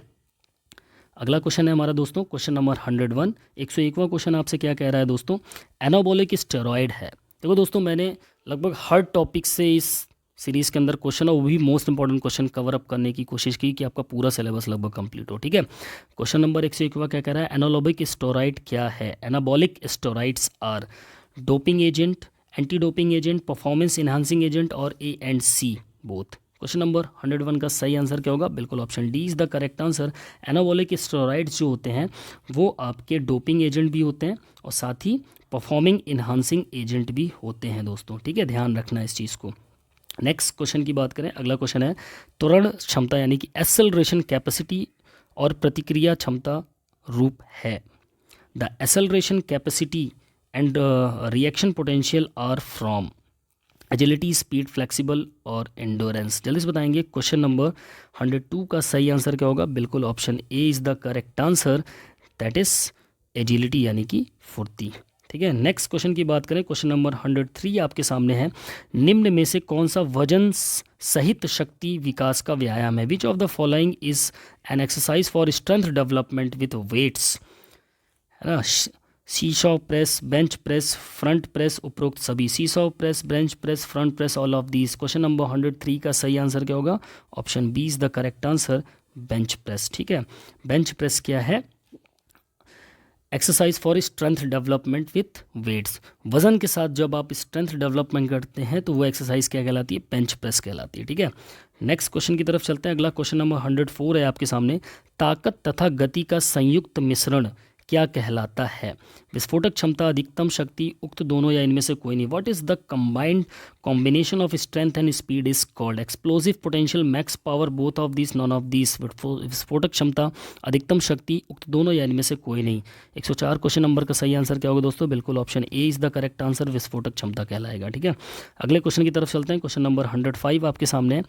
अगला क्वेश्चन है हमारा दोस्तों क्वेश्चन नंबर 101। 101वां क्वेश्चन आपसे क्या कह रहा है दोस्तों? एनाबॉलिक स्टेरॉयड है। देखो दोस्तों, मैंने लगभग हर टॉपिक से इस सीरीज़ के अंदर क्वेश्चन है, वो भी most important question cover up करने की कोशिश की कि आपका पूरा सिलेबस लगभग कंप्लीट हो। ठीक है, क्वेश्चन नंबर 101 क्या कह रहा है? एनाबॉलिक स्टेरॉयड क्या है? Anabolic steroids are doping agent, anti doping agent, performance enhancing agent और A and C both. Question number 101 का सही आंसर क्या होगा? बिल्कुल option D is the correct answer. Anabolic steroids जो होते हैं वो आपके डोपिंग एजेंट भी होते हैं और साथ ही परफॉर्मिंग इन्हांसिंग एजेंट भी होते हैं दोस्तों। ठीक है, ध्यान रखना इस चीज़ को। नेक्स्ट क्वेश्चन की बात करें, अगला क्वेश्चन है त्वरण क्षमता यानी कि एक्सेलरेशन कैपेसिटी और प्रतिक्रिया क्षमता रूप है। The acceleration capacity and reaction potential are from agility, speed, flexible और एंडोरेंस। जल्दी से बताएंगे। क्वेश्चन नंबर 102 का सही आंसर क्या होगा? बिल्कुल option A is the correct answer, that is agility यानी कि फुर्ती। ठीक है, नेक्स्ट क्वेश्चन की बात करें, क्वेश्चन नंबर 103 आपके सामने है। निम्न में से कौन सा वजन सहित शक्ति विकास का व्यायाम है? Which of the following is an exercise for strength development with weights? है ना, seesaw press, bench press, front press, उपरोक्त सभी। Seesaw press, bench press, front press, all of these. Question number 103 का सही आंसर क्या होगा? Option B is the correct answer, bench press. ठीक है, बेंच प्रेस क्या है? Exercise for strength development with weights. वजन के साथ जब आप स्ट्रेंथ डेवलपमेंट करते हैं तो वो एक्सरसाइज क्या कहलाती है? बेंच प्रेस कहलाती है। ठीक है, नेक्स्ट क्वेश्चन की तरफ चलते हैं। अगला क्वेश्चन नंबर 104 है आपके सामने। ताकत तथा गति का संयुक्त मिश्रण क्या कहलाता है? विस्फोटक क्षमता, अधिकतम शक्ति, उक्त दोनों या इनमें से कोई नहीं? What is the combined combination of strength and speed is called? Explosive potential, max power, both of this, non of this. विस्फोटक क्षमता, अधिकतम शक्ति, उक्त दोनों या इनमें से कोई नहीं? 104 क्वेश्चन नंबर का सही आंसर क्या होगा दोस्तों? बिल्कुल option A is the correct answer, विस्फोटक क्षमता कहलाएगा। ठीक है, अगले क्वेश्चन की तरफ चलते हैं। क्वेश्चन नंबर 105 आपके सामने है।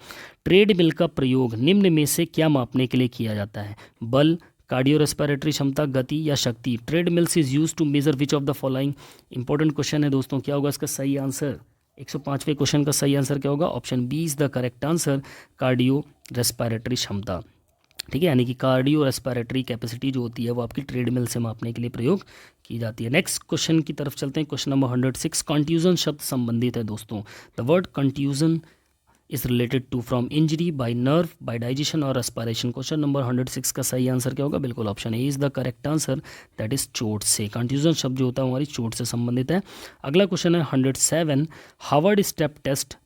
ट्रेडमिल का प्रयोग निम्न में से क्या मापने के लिए किया जाता है? बल, कार्डियो रेस्पिरेटरी क्षमता, गति या शक्ति। Treadmills is use to measure which of the following. Important question है दोस्तों, क्या होगा इसका सही आंसर? 105वें क्वेश्चन का सही आंसर क्या होगा? Option B is the correct answer, cardio respiratory क्षमता। ठीक है, यानी कि कार्डियो रेस्पिरेटरी कैपेसिटी जो होती है वो आपकी ट्रेडमिल से मापने के लिए प्रयोग की जाती है। नेक्स्ट क्वेश्चन की तरफ चलते हैं। क्वेश्चन नंबर 106, कंट्यूजन शब्द संबंधित है दोस्तों। The word contusion is related to from injury, by nerve, by digestion और रेस्पिरेशन। क्वेश्चन नंबर 106 का सही आंसर क्या होगा? बिल्कुल option A is the correct answer, that is चोट से। कंट्यूजन शब्द जो होता है हमारी चोट से संबंधित है। अगला क्वेश्चन है 107, हार्वर्ड स्टेप टेस्ट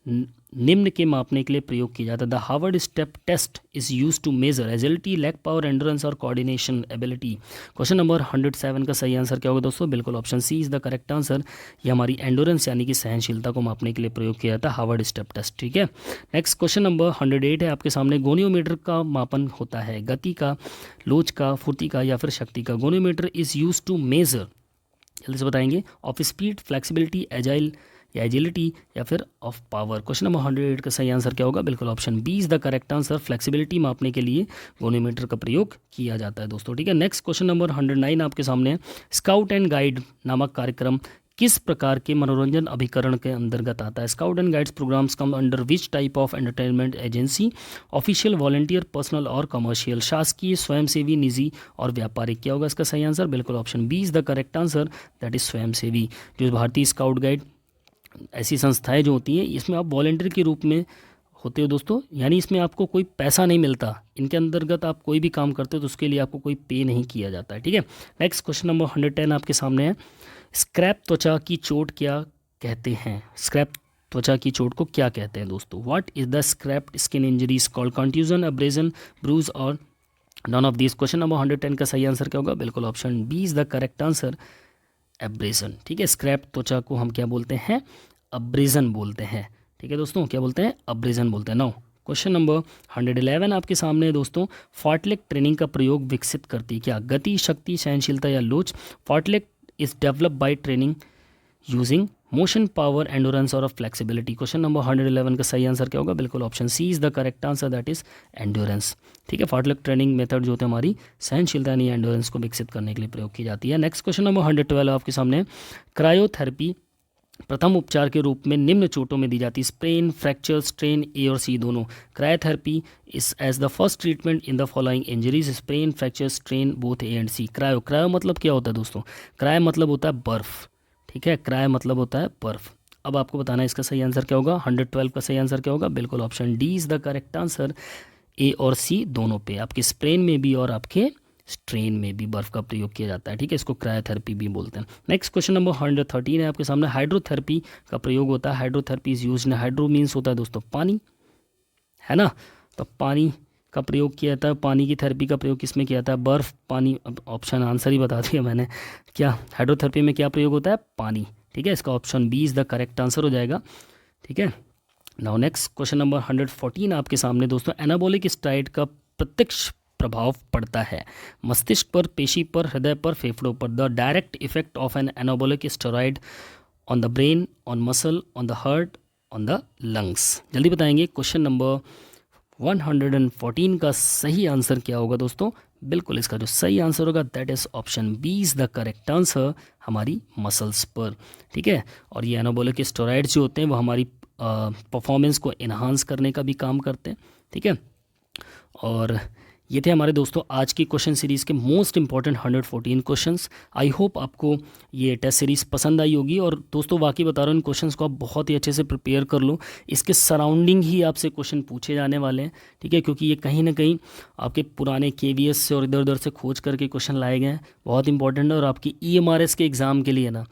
निम्न के मापने के लिए प्रयोग किया जाता है। The Harvard step test is use to measure agility, leg power, endurance और कोऑर्डिनेशन एबिलिटी। क्वेश्चन नंबर 107 का सही आंसर क्या होगा दोस्तों? बिल्कुल option C is the correct answer. ये हमारी एंड्योरेंस यानी कि सहनशीलता को मापने के लिए प्रयोग किया जाता है हार्वर्ड स्टेप टेस्ट। ठीक है, नेक्स्ट क्वेश्चन नंबर 108 है आपके सामने। गोनियोमीटर का मापन होता है गति का, लोच का, फुर्ती का या फिर शक्ति का। Goniometer is use to measure, जल्दी से बताएंगे, ऑफ स्पीड, फ्लेक्सिबिलिटी, एजाइल या एजिलिटी या फिर ऑफ पावर। क्वेश्चन नंबर 108 का सही आंसर क्या होगा? बिल्कुल option B is the correct answer. Flexibility मापने के लिए गोनियोमीटर का प्रयोग किया जाता है दोस्तों। ठीक है, नेक्स्ट क्वेश्चन नंबर 109 आपके सामने है। स्काउट एंड गाइड नामक कार्यक्रम किस प्रकार के मनोरंजन अभिकरण के अंतर्गत आता है? Scout and guides programs come under which type of entertainment agency? Official, volunteer, personal और कमर्शियल। शासकीय, स्वयंसेवी, निजी और व्यापारिक। क्या होगा इसका सही आंसर? बिल्कुल option B is the correct answer, that is स्वयंसेवी। जो भारतीय स्काउट गाइड ऐसी संस्थाएं जो होती हैं, इसमें आप वॉलंटियर के रूप में होते हो दोस्तों, यानी इसमें आपको कोई पैसा नहीं मिलता। इनके अंतर्गत आप कोई भी काम करते हो तो उसके लिए आपको कोई पे नहीं किया जाता है। ठीक है, नेक्स्ट क्वेश्चन नंबर 110 आपके सामने है। स्क्रैप त्वचा की चोट क्या कहते हैं? स्क्रैप त्वचा की चोट को क्या कहते हैं दोस्तों? What is the scraped skin injuries called? Contusion, abrasion, bruise और none of this. Question number 110 का सही आंसर क्या होगा? बिल्कुल option B is the correct answer, abrasion. ठीक है, स्क्रैप त्वचा को हम क्या बोलते हैं? अब्रेजन बोलते हैं। ठीक है दोस्तों, क्या बोलते हैं? अब्रेजन बोलते हैं। नाउ क्वेश्चन नंबर 111 आपके सामने है दोस्तों। फार्टलेग ट्रेनिंग का प्रयोग विकसित करती है क्या? गति, शक्ति, सहनशीलता या लोच। Fartlek is develop by training using motion, power, endurance और फ्लेक्सिबिलिटी। क्वेश्चन नंबर 111 का सही आंसर क्या होगा? बिल्कुल option C is the correct answer, that is endurance. ठीक है, फार्टलेग ट्रेनिंग मेथड जो होते हैं हमारी सहनशीलता यानी एंडोरेंस को विकसित करने के लिए प्रयोग की जाती है। नेक्स्ट क्वेश्चन नंबर 112 आपके सामने। क्रायोथेरेपी प्रथम उपचार के रूप में निम्न चोटों में दी जाती है। स्प्रेन, फ्रैक्चर, स्ट्रेन, ए और सी दोनों। Cryotherapy is as the first treatment in the following injuries? Sprain, fracture, strain, both A and C. Cryo, cryo मतलब क्या होता है दोस्तों? क्रायो मतलब होता है बर्फ़। ठीक है, क्रायो मतलब होता है बर्फ़। अब आपको बताना है इसका सही आंसर क्या होगा। 112 का सही आंसर क्या होगा? बिल्कुल option D is the correct answer. A और सी दोनों पे, आपके स्प्रेन में भी और आपके स्ट्रेन में भी बर्फ़ का प्रयोग किया जाता है। ठीक है, इसको क्रायोथेरेपी भी बोलते हैं। नेक्स्ट क्वेश्चन नंबर 113 है आपके सामने। हाइड्रोथेरेपी का प्रयोग होता है। Hydrotherapy is use, hydro means होता है दोस्तों पानी, है ना? तो पानी का प्रयोग किया जाता है। पानी की थेरेपी का प्रयोग किस में किया जाता है? बर्फ़, पानी। अब ऑप्शन आंसर ही बता दिया मैंने। क्या हाइड्रोथेरेपी में क्या प्रयोग होता है? पानी। ठीक है, इसका option B is the correct answer हो जाएगा। ठीक है, नाउ नेक्स्ट क्वेश्चन नंबर 114 आपके सामने दोस्तों। एनाबॉलिक स्टेरॉइड का प्रत्यक्ष प्रभाव पड़ता है मस्तिष्क पर, पेशी पर, हृदय पर, फेफड़ों पर। The direct effect of an anabolic steroid on the brain, on muscle, on the heart, on the lungs. जल्दी बताएंगे। क्वेश्चन नंबर 114 का सही आंसर क्या होगा दोस्तों? बिल्कुल इसका जो सही आंसर होगा that is option B is the correct answer, हमारी मसल्स पर। ठीक है, और ये एनाबॉलिक स्टेरॉइड्स जो होते हैं वो हमारी परफॉर्मेंस को इन्हांस करने का भी काम करते हैं। ठीक है, और ये थे हमारे दोस्तों आज की क्वेश्चन सीरीज़ के most important 114 questions. I hope आपको ये टेस्ट सीरीज़ पसंद आई होगी। और दोस्तों वाकई बता रहा हूँ, इन क्वेश्चंस को आप बहुत ही अच्छे से प्रिपेयर कर लो। इसके सराउंडिंग ही आपसे क्वेश्चन पूछे जाने वाले हैं। ठीक है, क्योंकि ये कहीं ना कहीं आपके पुराने KVS से और इधर उधर से खोज करके क्वेश्चन लाए गए हैं। बहुत इंपॉर्टेंट है और आपकी EMRS के एग्ज़ाम के लिए ना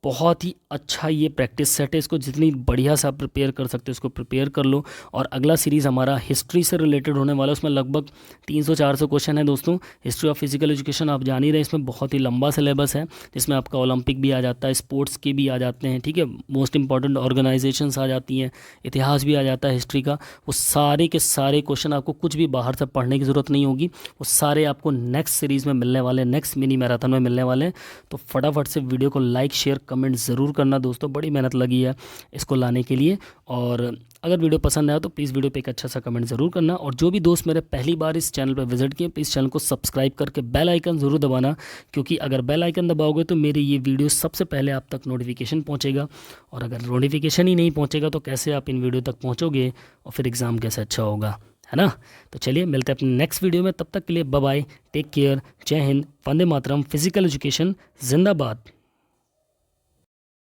बहुत ही अच्छा ये प्रैक्टिस सेट है। इसको जितनी बढ़िया से आप प्रिपेयर कर सकते हो इसको प्रिपेयर कर लो। और अगला सीरीज़ हमारा हिस्ट्री से रिलेटेड होने वाला है। उसमें लगभग 300-400 क्वेश्चन है दोस्तों। हिस्ट्री ऑफ फिजिकल एजुकेशन आप जान ही रहे, इसमें बहुत ही लंबा सिलेबस है, जिसमें आपका ओलंपिक भी आ जाता है, स्पोर्ट्स के भी आ जाते हैं। ठीक है, मोस्ट इंपॉर्टेंट ऑर्गेनाइजेशंस आ जाती हैं, इतिहास भी आ जाता है हिस्ट्री का। वो सारे के सारे क्वेश्चन आपको कुछ भी बाहर से पढ़ने की ज़रूरत नहीं होगी। वो सारे आपको नेक्स्ट सीरीज़ में मिलने वाले, नेक्स्ट मिनी मैराथन में मिलने वाले हैं। तो फटाफट से वीडियो को लाइक शेयर कमेंट ज़रूर करना दोस्तों, बड़ी मेहनत लगी है इसको लाने के लिए। और अगर वीडियो पसंद आया तो प्लीज़ वीडियो पे एक अच्छा सा कमेंट ज़रूर करना। और जो भी दोस्त मेरे पहली बार इस चैनल पर विजिट किए प्लीज़ चैनल को सब्सक्राइब करके बेल आइकन ज़रूर दबाना, क्योंकि अगर बेल आइकन दबाओगे तो मेरी ये वीडियो सबसे पहले आप तक नोटिफिकेशन पहुँचेगा। और अगर नोटिफिकेशन ही नहीं पहुँचेगा तो कैसे आप इन वीडियो तक पहुँचोगे और फिर एग्ज़ाम कैसे अच्छा होगा, है ना। तो चलिए मिलते हैं अपने नेक्स्ट वीडियो में, तब तक के लिए बाय बाय, टेक केयर, जय हिंद, वंदे मातरम, फिजिकल एजुकेशन जिंदाबाद।